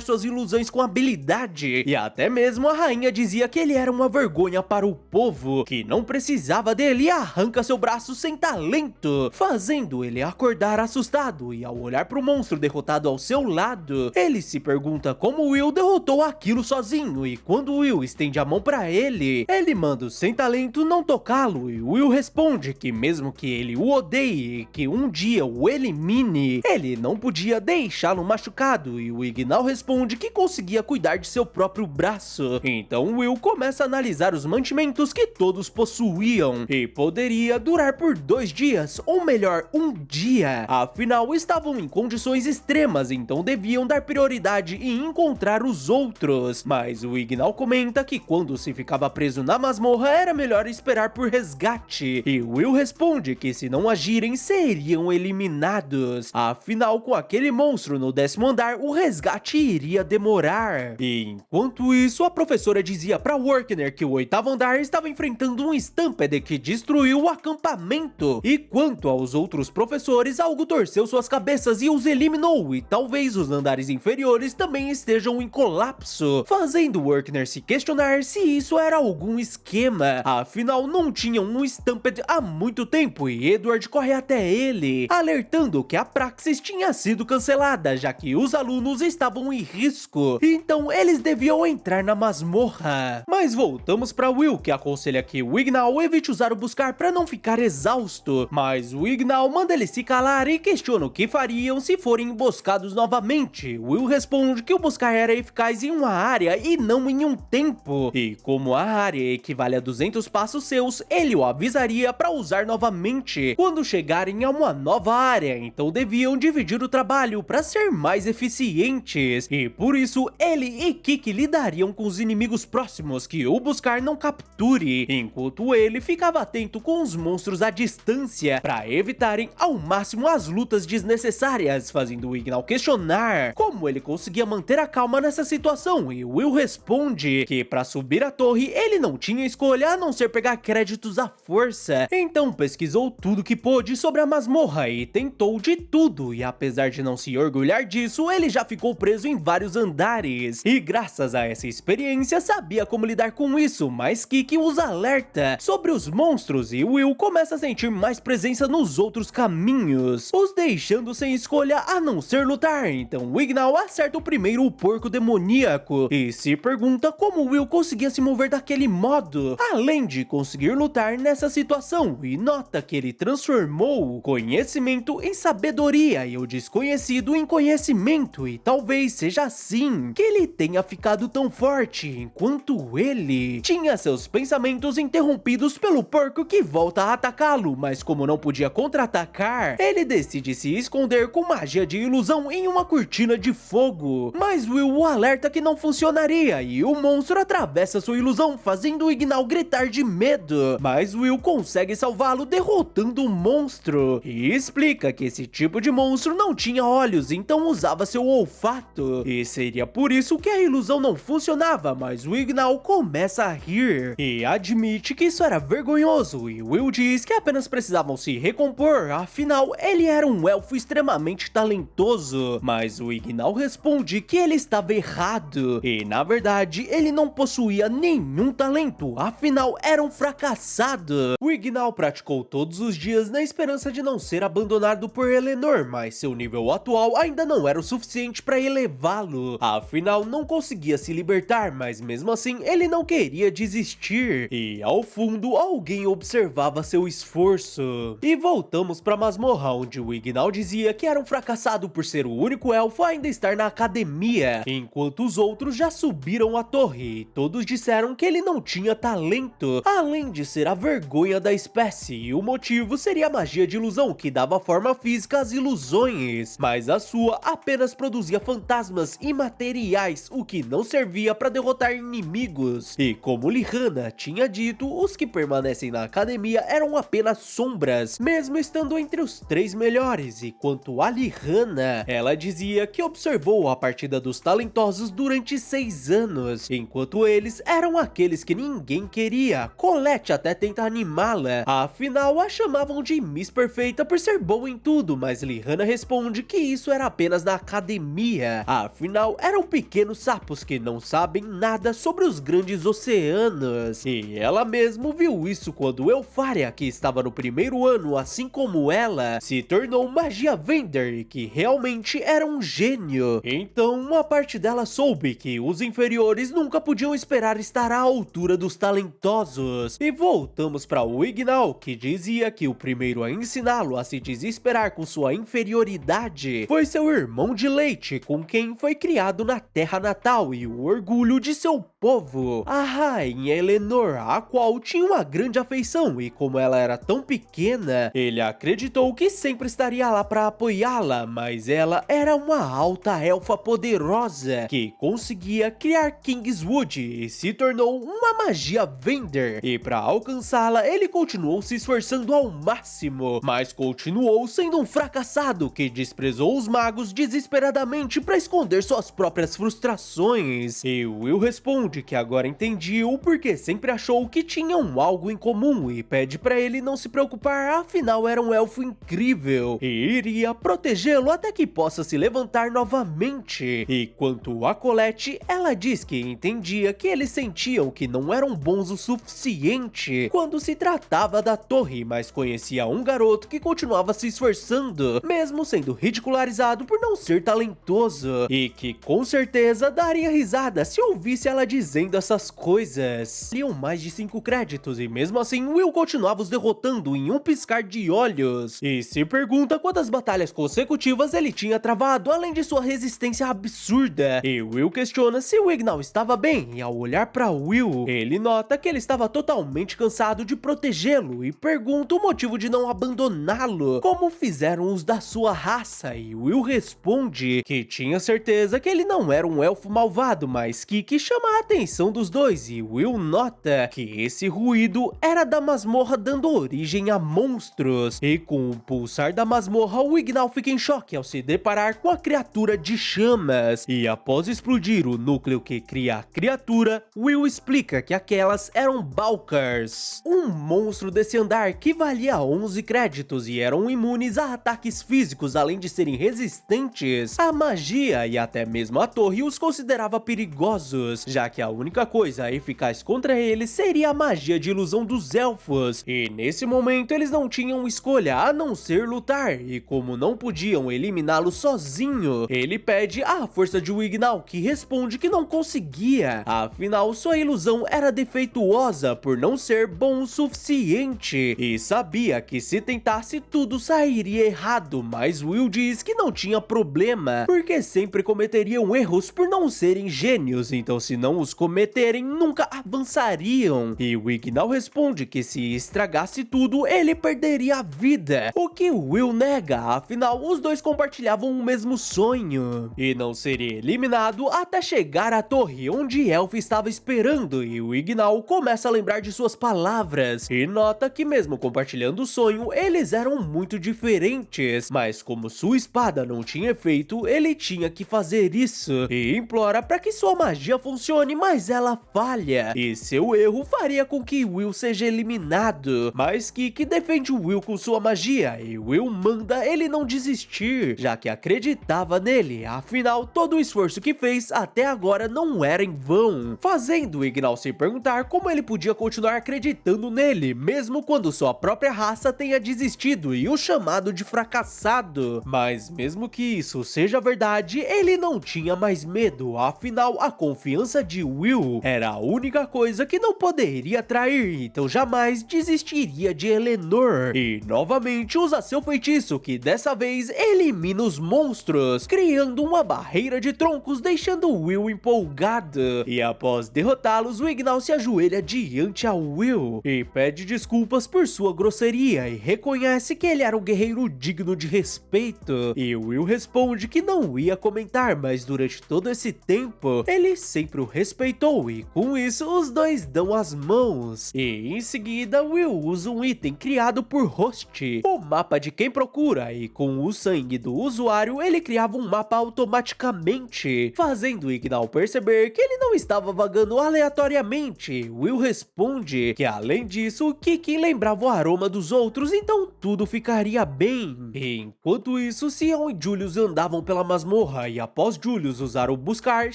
suas ilusões com habilidade. E até mesmo a rainha dizia que ele era uma vergonha para o povo, que não precisava dele e arranca seu braço sem talento, fazendo ele acordar assustado. E ao olhar para o monstro derrotado ao seu lado, ele se pergunta como Will derrotou aquilo sozinho. E quando Will estende a mão para ele manda o sem talento não tocá-lo. E Will responde que mesmo que ele o odeie e que um dia o elimine, ele não podia deixá-lo machucado. E o Ignal responde que conseguia cuidar de seu próprio braço. Então Will começa a analisar os mantimentos que todos possuíam e poderia durar por 2 dias, ou melhor, um dia. Afinal, estavam em condições extremas, então deviam dar prioridade e encontrar os outros. Mas o Ignal comenta que quando se ficava preso na masmorra era melhor esperar por resgate. E Will responde que se não agirem seriam eliminados. Afinal, com aquele monstro no 10º andar, o resgate iria demorar. E enquanto isso, a professora dizia para Workner que o 8º andar estava enfrentando um Stampede que destruiu o acampamento. E quanto aos outros professores, algo torceu suas cabeças e os eliminou. E talvez os andares inferiores também estejam em colapso, fazendo Workner se questionar se isso era algum esquema. Afinal, não tinham um Stampede há muito tempo e Edward corre até ele, alertando que a Praxis tinha sido cancelada, já que os alunos estavam em risco. Então eles deviam entrar na masmorra. Mas voltamos para Will, que aconselha que o Ignal evite usar o buscar para não ficar exausto. Mas o Ignal manda ele se calar e questiona o que fariam se forem emboscados novamente. Will responde que o buscar era eficaz em uma área e não em um tempo. E como a área equivale a 200 passos seus, ele o avisaria para usar novamente quando chegarem a uma nova área. Então deviam dividir o trabalho para ser mais eficientes. E por isso ele e Kiki lidariam com os inimigos próximos que o buscar não capture, enquanto ele ficava atento com os monstros à distância para evitarem ao máximo as lutas desnecessárias, fazendo o Ignal questionar como ele conseguia manter a calma nessa situação. E Will responde que para subir a torre ele não tinha escolha a não ser pegar créditos à força. Então pesquisou tudo que pôde sobre a masmorra e tentou de tudo, e apesar de não se orgulhar disso, ele já ficou preso em vários andares. E graças a essa experiência sabia como lidar com isso, mas Kiki os alerta sobre os monstros e Will começa a sentir mais presença nos outros caminhos, os deixando sem escolha a não ser lutar. Então o Ignal acerta o primeiro o porco demoníaco e se pergunta como Will conseguia se mover daquele modo, além de conseguir lutar nessa situação, e nota que ele transformou o conhecimento em sabedoria e o desconhecido em conhecimento, e talvez seja assim que ele tenha ficado tão forte, enquanto ele tinha seus pensamentos interrompidos pelo porco que volta a atacá-lo, mas como não podia contra-atacar, ele decide se esconder com magia de ilusão em uma cortina de fogo. Mas Will o alerta que não funcionaria e o monstro atravessa sua ilusão, fazendo o Ignal gritar de medo, mas Will consegue salvá-lo derrotando o monstro e explica que esse tipo de monstro não tinha olhos, então usava seu olfato, e seria por isso que a ilusão não funcionava. Mas o Ignal começa a rir e admite que isso era vergonhoso, e Will diz que apenas precisavam se recompor, afinal ele era um elfo extremamente talentoso. Mas o Ignal responde que ele estava errado e na verdade ele não possuía nenhum talento, afinal era um fracassado. O Ignal praticou todos os dias na esperança de não ser abandonado por Eleanor, mas seu nível atual ainda não era o suficiente para elevá-lo, afinal não conseguia se libertar, mas mesmo assim ele não queria desistir, e ao fundo alguém observava seu esforço. E voltamos para masmorra, onde o Ignal dizia que era um fracassado por ser o único elfo a ainda estar na academia, enquanto os outros já subiram a torre, e todos disseram que ele não tinha talento, além de ser a vergonha da espécie, e o motivo seria a magia de ilusão que dava forma física às ilusões, mas a sua apenas produzia fantasmas imateriais, o que não servia para derrotar inimigos. E como Lihana tinha dito, os que permanecem na academia eram apenas sombras, mesmo estando entre os 3 melhores. E quanto a Lihana, ela dizia que observou a partida dos talentosos durante 6 anos, enquanto eles eram aqueles que ninguém queria. Colette até tenta animá-la, afinal a chamavam de Miss Perfeita por ser bom em tudo, mas Lihana responde que isso era apenas na academia. Afinal, eram pequenos sapos que não sabem nada sobre os grandes oceanos. E ela mesmo viu isso quando Elfaria, que estava no primeiro ano assim como ela, se tornou magia Vender e que realmente era um gênio. Então, uma parte dela soube que os inferiores nunca podiam esperar estar à altura dos talentosos. E voltamos para o Ignal, que dizia que o primeiro a ensiná-lo a se desesperar com sua inferioridade foi seu irmão de leite, com quem foi criado na terra natal e o orgulho de seu povo, a rainha Eleanor, a qual tinha uma grande afeição, e como ela era tão pequena, ele acreditou que sempre estaria lá para apoiá-la, mas ela era uma alta elfa poderosa que conseguia criar Kingswood e se tornou uma magia Vender, e para alcançá-la ele continuou se esforçando ao máximo, mas continuou sendo um fracassado que desprezou os magos desesperadamente para esconder suas próprias frustrações. E Will responde que agora entendia o porquê sempre achou que tinham algo em comum e pede para ele não se preocupar, afinal era um elfo incrível e iria protegê-lo até que possa se levantar novamente. E quanto a Colette, ela diz que entendia que eles sentiam que não eram bons o suficiente quando se tratava da torre, mas conhecia um garoto que continuava se esforçando, mesmo sendo ridicularizado por não ser talentoso, e que com certeza daria risada se ouvisse ela dizendo essas coisas. Tinham mais de 5 créditos e mesmo assim Will continuava os derrotando em um piscar de olhos, e se pergunta quantas batalhas consecutivas ele tinha travado, além de sua resistência absurda. E Will questiona se o Ignal estava bem, e ao olhar para Will, ele nota que ele estava totalmente cansado de protegê-lo e pergunta o motivo de não abandoná-lo, como fizeram os da sua raça, e Will responde que tinha certeza que ele não era um elfo malvado, mas que chama a atenção dos dois, e Will nota que esse ruído era da masmorra dando origem a monstros, e com o pulsar da masmorra o Ignal fica em choque ao se deparar com a criatura de chamas, e após explodir o núcleo que cria a criatura, Will explica que aquelas eram Balkars, um monstro desse andar que valia 11 créditos e eram imunes a ataques físicos, além de serem resistentes à magia, e até mesmo a torre os considerava perigosos, já que a única coisa eficaz contra eles seria a magia de ilusão dos elfos, e nesse momento eles não tinham escolha a não ser lutar, e como não podiam eliminá-lo sozinho, ele pede a força de Ignal, que responde que não conseguia, afinal sua ilusão era defeituosa por não ser bom o suficiente, e sabia que se tentasse tudo sairia errado, mas Will diz que não tinha problema, porque sempre cometeriam erros por não serem gênios, então se não os cometerem, nunca avançariam. E o Ignal responde que se estragasse tudo, ele perderia a vida, o que Will nega, afinal os dois compartilhavam o mesmo sonho, e não seria eliminado até chegar à torre onde Elf estava esperando, e o Ignal começa a lembrar de suas palavras, e nota que mesmo compartilhando o sonho, eles eram muito diferentes, mas como sua espada não tinha efeito, ele tinha que fazer isso, e implora para que sua magia funcione, mas ela falha, e seu erro faria com que Will seja eliminado, mas Kiki defende Will com sua magia, e Will manda ele não desistir, já que acreditava nele, afinal todo o esforço que fez até agora não era em vão, fazendo Ignal se perguntar como ele podia continuar acreditando nele, mesmo quando sua própria raça tenha desistido e o chamado de fracassado. Mas mesmo que isso seja verdade, ele não tinha mais medo, afinal a confiança de Will era a única coisa que não poderia trair, então jamais desistiria de Eleanor, e novamente usa seu feitiço, que dessa vez elimina os monstros, criando uma barreira de troncos, deixando Will empolgado, e após derrotá-los, o Ignal se ajoelha diante a Will e pede desculpas por sua grosseria e reconhece que ele era um guerreiro digno de respeito, e Will responde que não ia comentar, mas durante todo esse tempo ele sempre o respeitou, e com isso os dois dão as mãos, e em seguida Will usa um item criado por Host, o mapa de quem procura, e com o sangue do usuário ele criava um mapa automaticamente, fazendo Ignal perceber que ele não estava vagando aleatoriamente. Will responde que além disso, Kiki lembrava o aroma dos outros, então tudo tudo ficaria bem. Enquanto isso, Sion e Julius andavam pela masmorra e após Julius usar o buscar,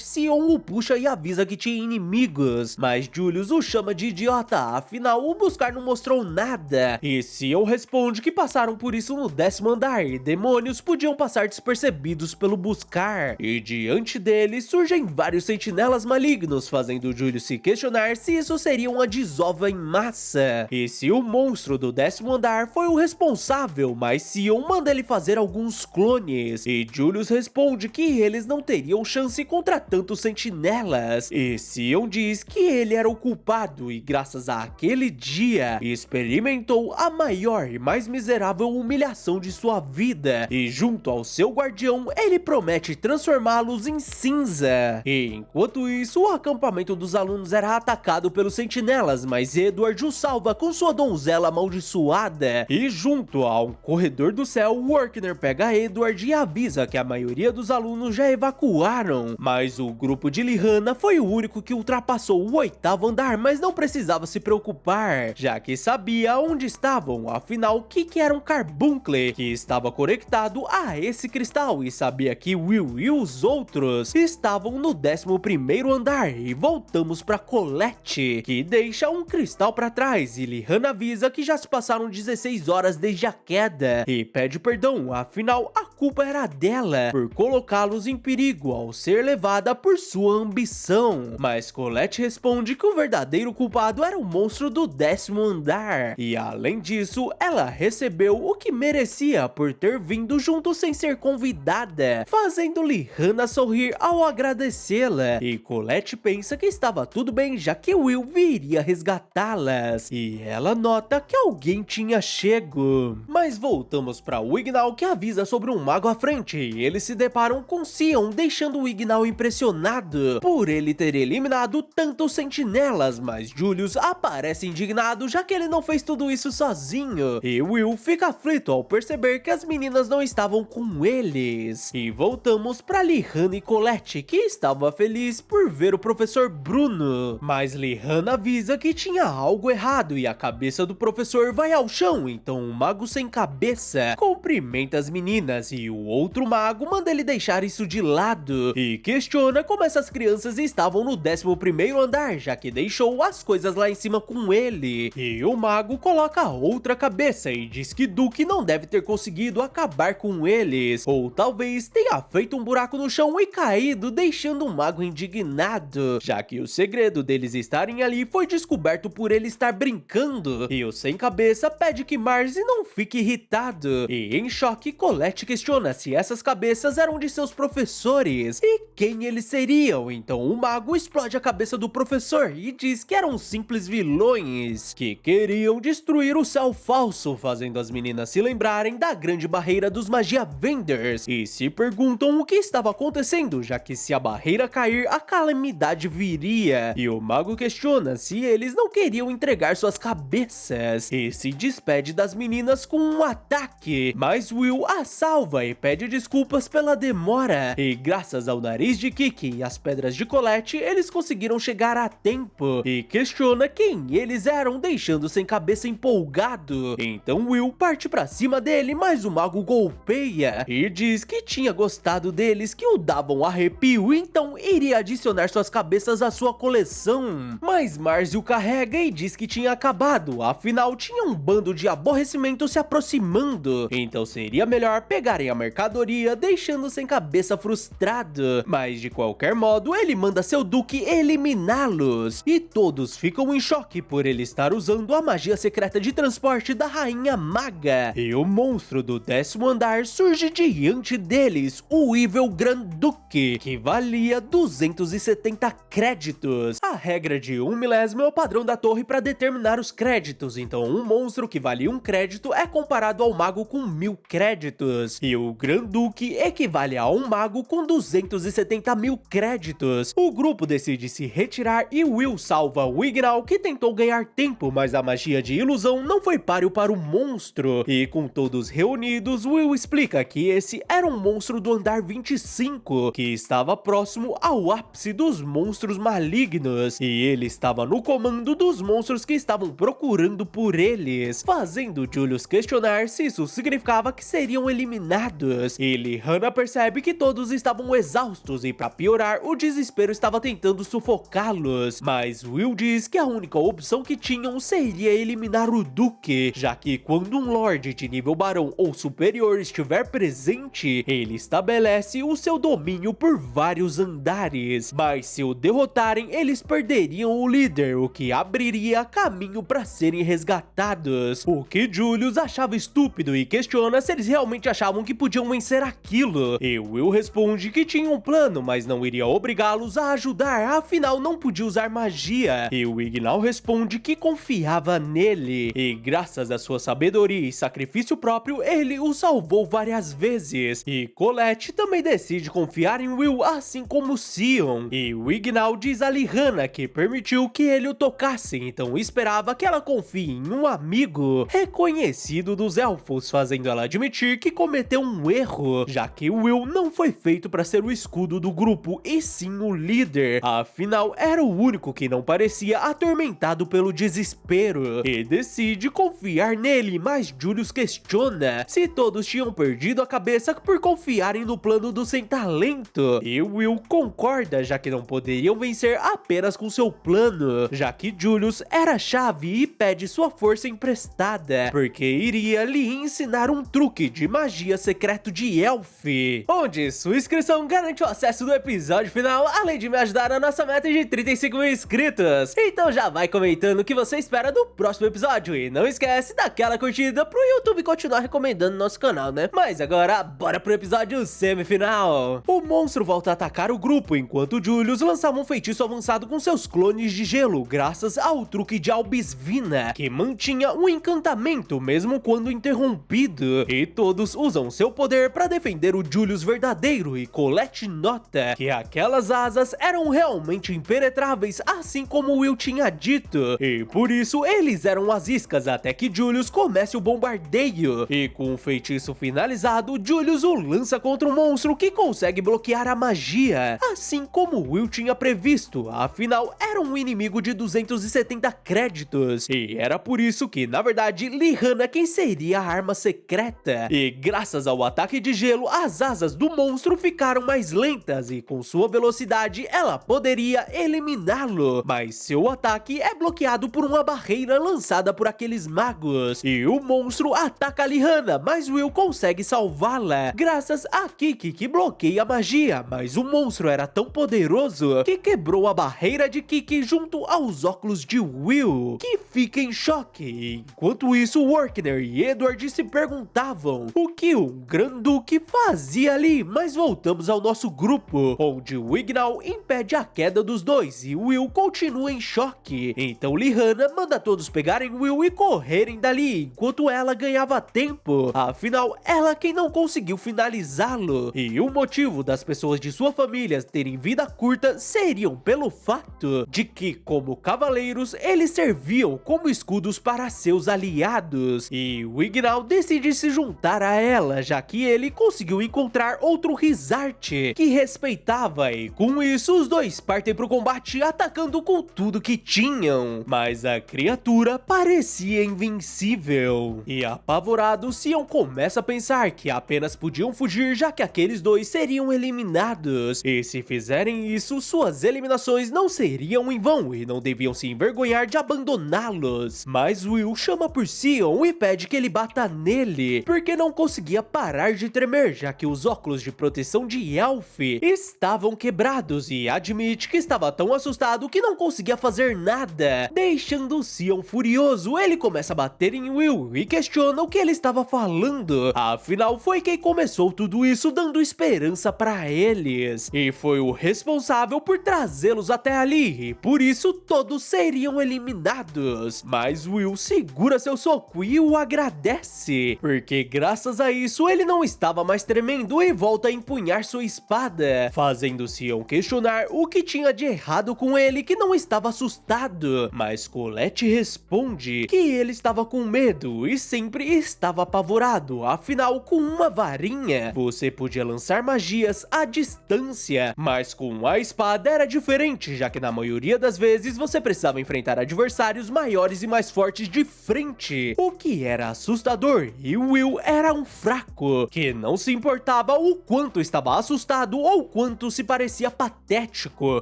Sion o puxa e avisa que tinha inimigos, mas Julius o chama de idiota, afinal o buscar não mostrou nada. E Sion responde que passaram por isso no 10º andar e demônios podiam passar despercebidos pelo buscar. E diante dele surgem vários sentinelas malignos, fazendo Julius se questionar se isso seria uma desova em massa. E se o monstro do 10º andar foi o responsável, mas Sion manda ele fazer alguns clones. E Julius responde que eles não teriam chance contra tantos sentinelas. E Sion diz que ele era o culpado e graças àquele dia experimentou a maior e mais miserável humilhação de sua vida. E junto ao seu guardião, ele promete transformá-los em cinza. E enquanto isso, o acampamento dos alunos era atacado pelos sentinelas, mas Edward o salva com sua donzela amaldiçoada. E junto a um corredor do céu, Workner pega Edward e avisa que a maioria dos alunos já evacuaram. Mas o grupo de Lihana foi o único que ultrapassou o 8º andar, mas não precisava se preocupar, já que sabia onde estavam, afinal, que era um carbuncle que estava conectado a esse cristal e sabia que Will e os outros estavam no 11º andar. E voltamos para Colette, que deixa um cristal para trás e Lihana avisa que já se passaram 16 horas desde a queda e pede perdão, afinal a culpa era dela por colocá-los em perigo ao ser levada por sua ambição. Mas Colette responde que o verdadeiro culpado era o monstro do 10º andar e além disso ela recebeu o que merecia por ter vindo junto sem ser convidada, fazendo Lihana sorrir ao agradecê-la. E Colette pensa que estava tudo bem, já que Will viria resgatá-las. E ela nota que alguém tinha chego. Mas voltamos para o Ignal, que avisa sobre um mago à frente. E eles se deparam com Sion, deixando o Ignal impressionado por ele ter eliminado tantos sentinelas. Mas Julius aparece indignado, já que ele não fez tudo isso sozinho. E Will fica aflito ao perceber que as meninas não estavam com eles. E voltamos para Lihana e Colette, que estava feliz por ver o professor Bruno. Mas Lihana avisa que tinha algo errado e a cabeça do professor vai ao chão, então o mago sem cabeça cumprimenta as meninas e o outro mago manda ele deixar isso de lado e questiona como essas crianças estavam no 11º andar, já que deixou as coisas lá em cima com ele. E o mago coloca outra cabeça e diz que Duke não deve ter conseguido acabar com eles, ou talvez tenha feito um buraco no chão e caído, deixando o mago indignado, já que o segredo deles estarem ali foi descoberto por ele estar brincando. E o sem cabeça pede que Marcy não fique irritado. E em choque, Colette questiona se essas cabeças eram de seus professores e quem eles seriam. Então o mago explode a cabeça do professor e diz que eram simples vilões que queriam destruir o céu falso, fazendo as meninas se lembrarem da grande barreira dos Magia Vendors e se perguntam o que estava acontecendo, já que se a barreira cair, a calamidade viria. E o mago questiona se eles não queriam entregar suas cabeças e se despede das meninas com um ataque, mas Will a salva e pede desculpas pela demora. E graças ao nariz de Kiki e as pedras de Colette, eles conseguiram chegar a tempo e questiona quem eles eram, deixando sem cabeça empolgado. Então Will parte pra cima dele, mas o mago golpeia e diz que tinha gostado deles, que o davam arrepio, então iria adicionar suas cabeças à sua coleção. Mas Marcy o carrega e diz que tinha acabado, afinal tinha um bando de aborrecimento se aproximando, então seria melhor pegarem a mercadoria, deixando sem cabeça frustrado. Mas de qualquer modo, ele manda seu duque eliminá-los e todos ficam em choque por ele estar usando a magia secreta de transporte da Rainha Maga. E o monstro do 10º andar surge diante deles, o Evil Grand Duque, que valia 270 créditos. A regra de 1 milésimo é o padrão da torre para determinar os créditos, então um monstro que vale 1 crédito é comparado ao mago com 1000 créditos. E e o Granduque equivale a um mago com 270 mil créditos. O grupo decide se retirar e Will salva Wignall, que tentou ganhar tempo, mas a magia de ilusão não foi páreo para o monstro. E com todos reunidos, Will explica que esse era um monstro do andar 25, que estava próximo ao ápice dos monstros malignos, e ele estava no comando dos monstros que estavam procurando por eles, fazendo Julius questionar se isso significava que seriam eliminados. E Lyanna percebe que todos estavam exaustos e, para piorar, o desespero estava tentando sufocá-los, mas Will diz que a única opção que tinham seria eliminar o Duque, já que quando um Lorde de nível Barão ou superior estiver presente, ele estabelece o seu domínio por vários andares, mas se o derrotarem, eles perderiam o líder, o que abriria caminho para serem resgatados, o que Julius achava estúpido e questiona se eles realmente achavam que podiam vencer aquilo, e Will responde que tinha um plano, mas não iria obrigá-los a ajudar, afinal não podia usar magia, e Wignall responde que confiava nele, e graças à sua sabedoria e sacrifício próprio, ele o salvou várias vezes, e Colette também decide confiar em Will, assim como Sion, e Wignall diz a Lyanna que permitiu que ele o tocasse, então esperava que ela confie em um amigo reconhecido dos elfos, fazendo ela admitir que cometeu um erro, já que Will não foi feito para ser o escudo do grupo, e sim o líder, afinal era o único que não parecia atormentado pelo desespero, e decide confiar nele, mas Julius questiona se todos tinham perdido a cabeça por confiarem no plano do sem talento, e Will concorda, já que não poderiam vencer apenas com seu plano, já que Julius era a chave e pede sua força emprestada, porque iria lhe ensinar um truque de magia secreto de Elf, onde sua inscrição garante o acesso do episódio final, além de me ajudar na nossa meta de 35 mil inscritos. Então já vai comentando o que você espera do próximo episódio, e não esquece daquela curtida pro YouTube continuar recomendando nosso canal, né? Mas agora, bora pro episódio semifinal. O monstro volta a atacar o grupo, enquanto Julius lançava um feitiço avançado com seus clones de gelo, graças ao truque de Albisvina, que mantinha um encantamento mesmo quando interrompido, e todos usam seu poder para defender o Julius verdadeiro, e Colette nota que aquelas asas eram realmente impenetráveis, assim como Will tinha dito, e por isso eles eram as iscas até que Julius comece o bombardeio, e com o feitiço finalizado, Julius o lança contra o monstro, que consegue bloquear a magia, assim como Will tinha previsto, afinal era um inimigo de 270 créditos, e era por isso que na verdade Lyanna quem seria a arma secreta, e graças ao ataque de gelo, as asas do monstro ficaram mais lentas, e com sua velocidade ela poderia eliminá-lo, mas seu ataque é bloqueado por uma barreira lançada por aqueles magos, e o monstro ataca Lyanna, mas Will consegue salvá-la, graças a Kiki que bloqueia a magia, mas o monstro era tão poderoso que quebrou a barreira de Kiki junto aos óculos de Will, que fica em choque. Enquanto isso, Workner e Edward se perguntavam o que o Granduque fazia ali, mas voltamos ao nosso grupo, onde Wignall impede a queda dos dois e Will continua em choque. Então Lyanna manda todos pegarem Will e correrem dali, enquanto ela ganhava tempo, afinal ela quem não conseguiu finalizá-lo, e o motivo das pessoas de sua família terem vida curta seriam pelo fato de que, como cavaleiros, eles serviam como escudos para seus aliados, e Wignall decide se juntar a ela, já que ele conseguiu encontrar outro Rizarte que respeitava, e com isso os dois partem pro combate atacando com tudo que tinham, mas a criatura parecia invencível, e apavorado, Sion começa a pensar que apenas podiam fugir, já que aqueles dois seriam eliminados, e se fizerem isso, suas eliminações não seriam em vão e não deviam se envergonhar de abandoná-los. Mas Will chama por Sion e pede que ele bata nele, porque não conseguia parar de tremer, já que os óculos de proteção de Elf estavam quebrados, e admite que estava tão assustado que não conseguia fazer nada, deixando Sion furioso. Ele começa a bater em Will e questiona o que ele estava falando, afinal foi quem começou tudo isso, dando esperança para eles, e foi o responsável por trazê-los até ali, e por isso todos seriam eliminados. Mas Will segura seu soco e o agradece, porque graças a isso isso, ele não estava mais tremendo e volta a empunhar sua espada, fazendo Sion questionar o que tinha de errado com ele, que não estava assustado. Mas Colette responde que ele estava com medo e sempre estava apavorado, afinal, com uma varinha você podia lançar magias à distância, mas com a espada era diferente, já que na maioria das vezes você precisava enfrentar adversários maiores e mais fortes de frente, o que era assustador. E Will era um fraco, que não se importava o quanto estava assustado ou quanto se parecia patético,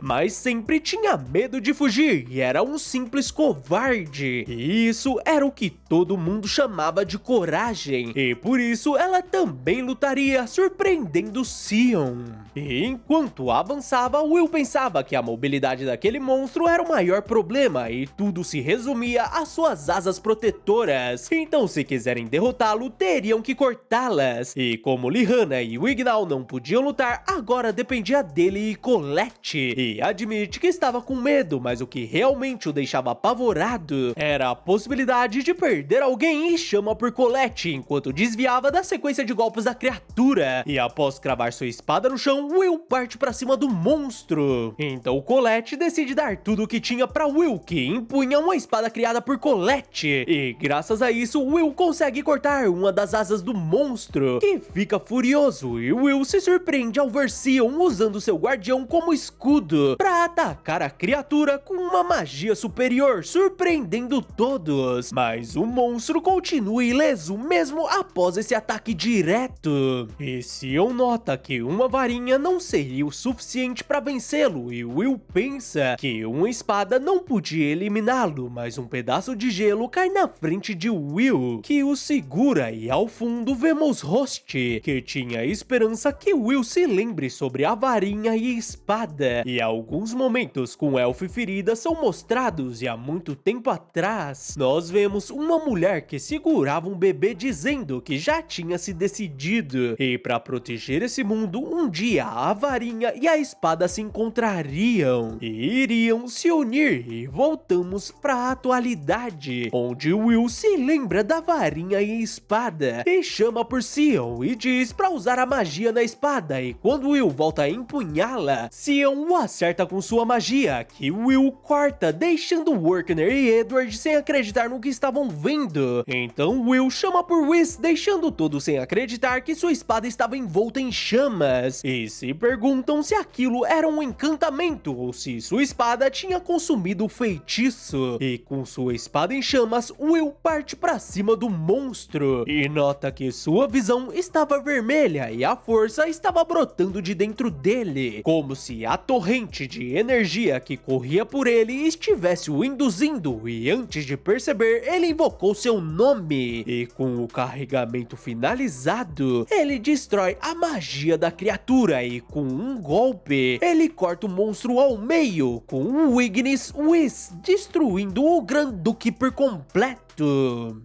mas sempre tinha medo de fugir e era um simples covarde. E isso era o que todo mundo chamava de coragem, e por isso ela também lutaria, surpreendendo Sion. E enquanto avançava, Will pensava que a mobilidade daquele monstro era o maior problema e tudo se resumia às suas asas protetoras. Então, se quiserem derrotá-lo, teriam que cortá-las. E como Lihana e Wignaw não podiam lutar, agora dependia dele e Colette. E admite que estava com medo, mas o que realmente o deixava apavorado era a possibilidade de perder alguém, e chama por Colette enquanto desviava da sequência de golpes da criatura. E após cravar sua espada no chão, Will parte pra cima do monstro. Então Colette decide dar tudo o que tinha pra Will, que empunha uma espada criada por Colette. E graças a isso, Will consegue cortar uma das asas do monstro, que fica furioso, e Will se surpreende ao ver Sion usando seu guardião como escudo pra atacar a criatura com uma magia superior, surpreendendo todos. Mas o monstro continua ileso mesmo após esse ataque direto. E Sion nota que uma varinha não seria o suficiente para vencê-lo, e Will pensa que uma espada não podia eliminá-lo, mas um pedaço de gelo cai na frente de Will, que o segura, e ao fundo vemos Host, que tinha esperança que Will se lembre sobre a varinha e espada. E alguns momentos com Elf ferida são mostrados, e há muito tempo atrás nós vemos uma mulher que segurava um bebê dizendo que já tinha se decidido, e para proteger esse mundo, um dia a varinha e a espada se encontrariam e iriam se unir. E voltamos para a atualidade, onde Will se lembra da varinha e espada e chama por Sion e diz para usar a magia na espada, e quando Will volta a empunhá-la, Sion o acerta com sua magia, que Will corta, deixando Workner e Edward sem acreditar no que estavam vendo. Então Will chama por Whis, deixando todos sem acreditar que sua espada estava envolta em chamas, e se perguntam se aquilo era um encantamento ou se sua espada tinha consumido o feitiço. E com sua espada em chamas, Will parte para cima do monstro e nota que sua visão estava vermelha e a força estava brotando de dentro dele, como se a torrente de energia que corria por ele estivesse o induzindo, e antes de perceber, ele invocou seu nome, e com o carregamento finalizado, ele destrói a magia da criatura, e com um golpe, ele corta o monstro ao meio, com o Ignis Whis, destruindo o Granduque por completo.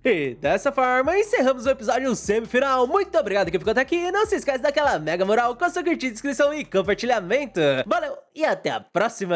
E dessa forma, encerramos o episódio semifinal. Muito obrigado que ficou até aqui. Não se esquece daquela mega moral com a sua curtida, inscrição e compartilhamento. Valeu e até a próxima!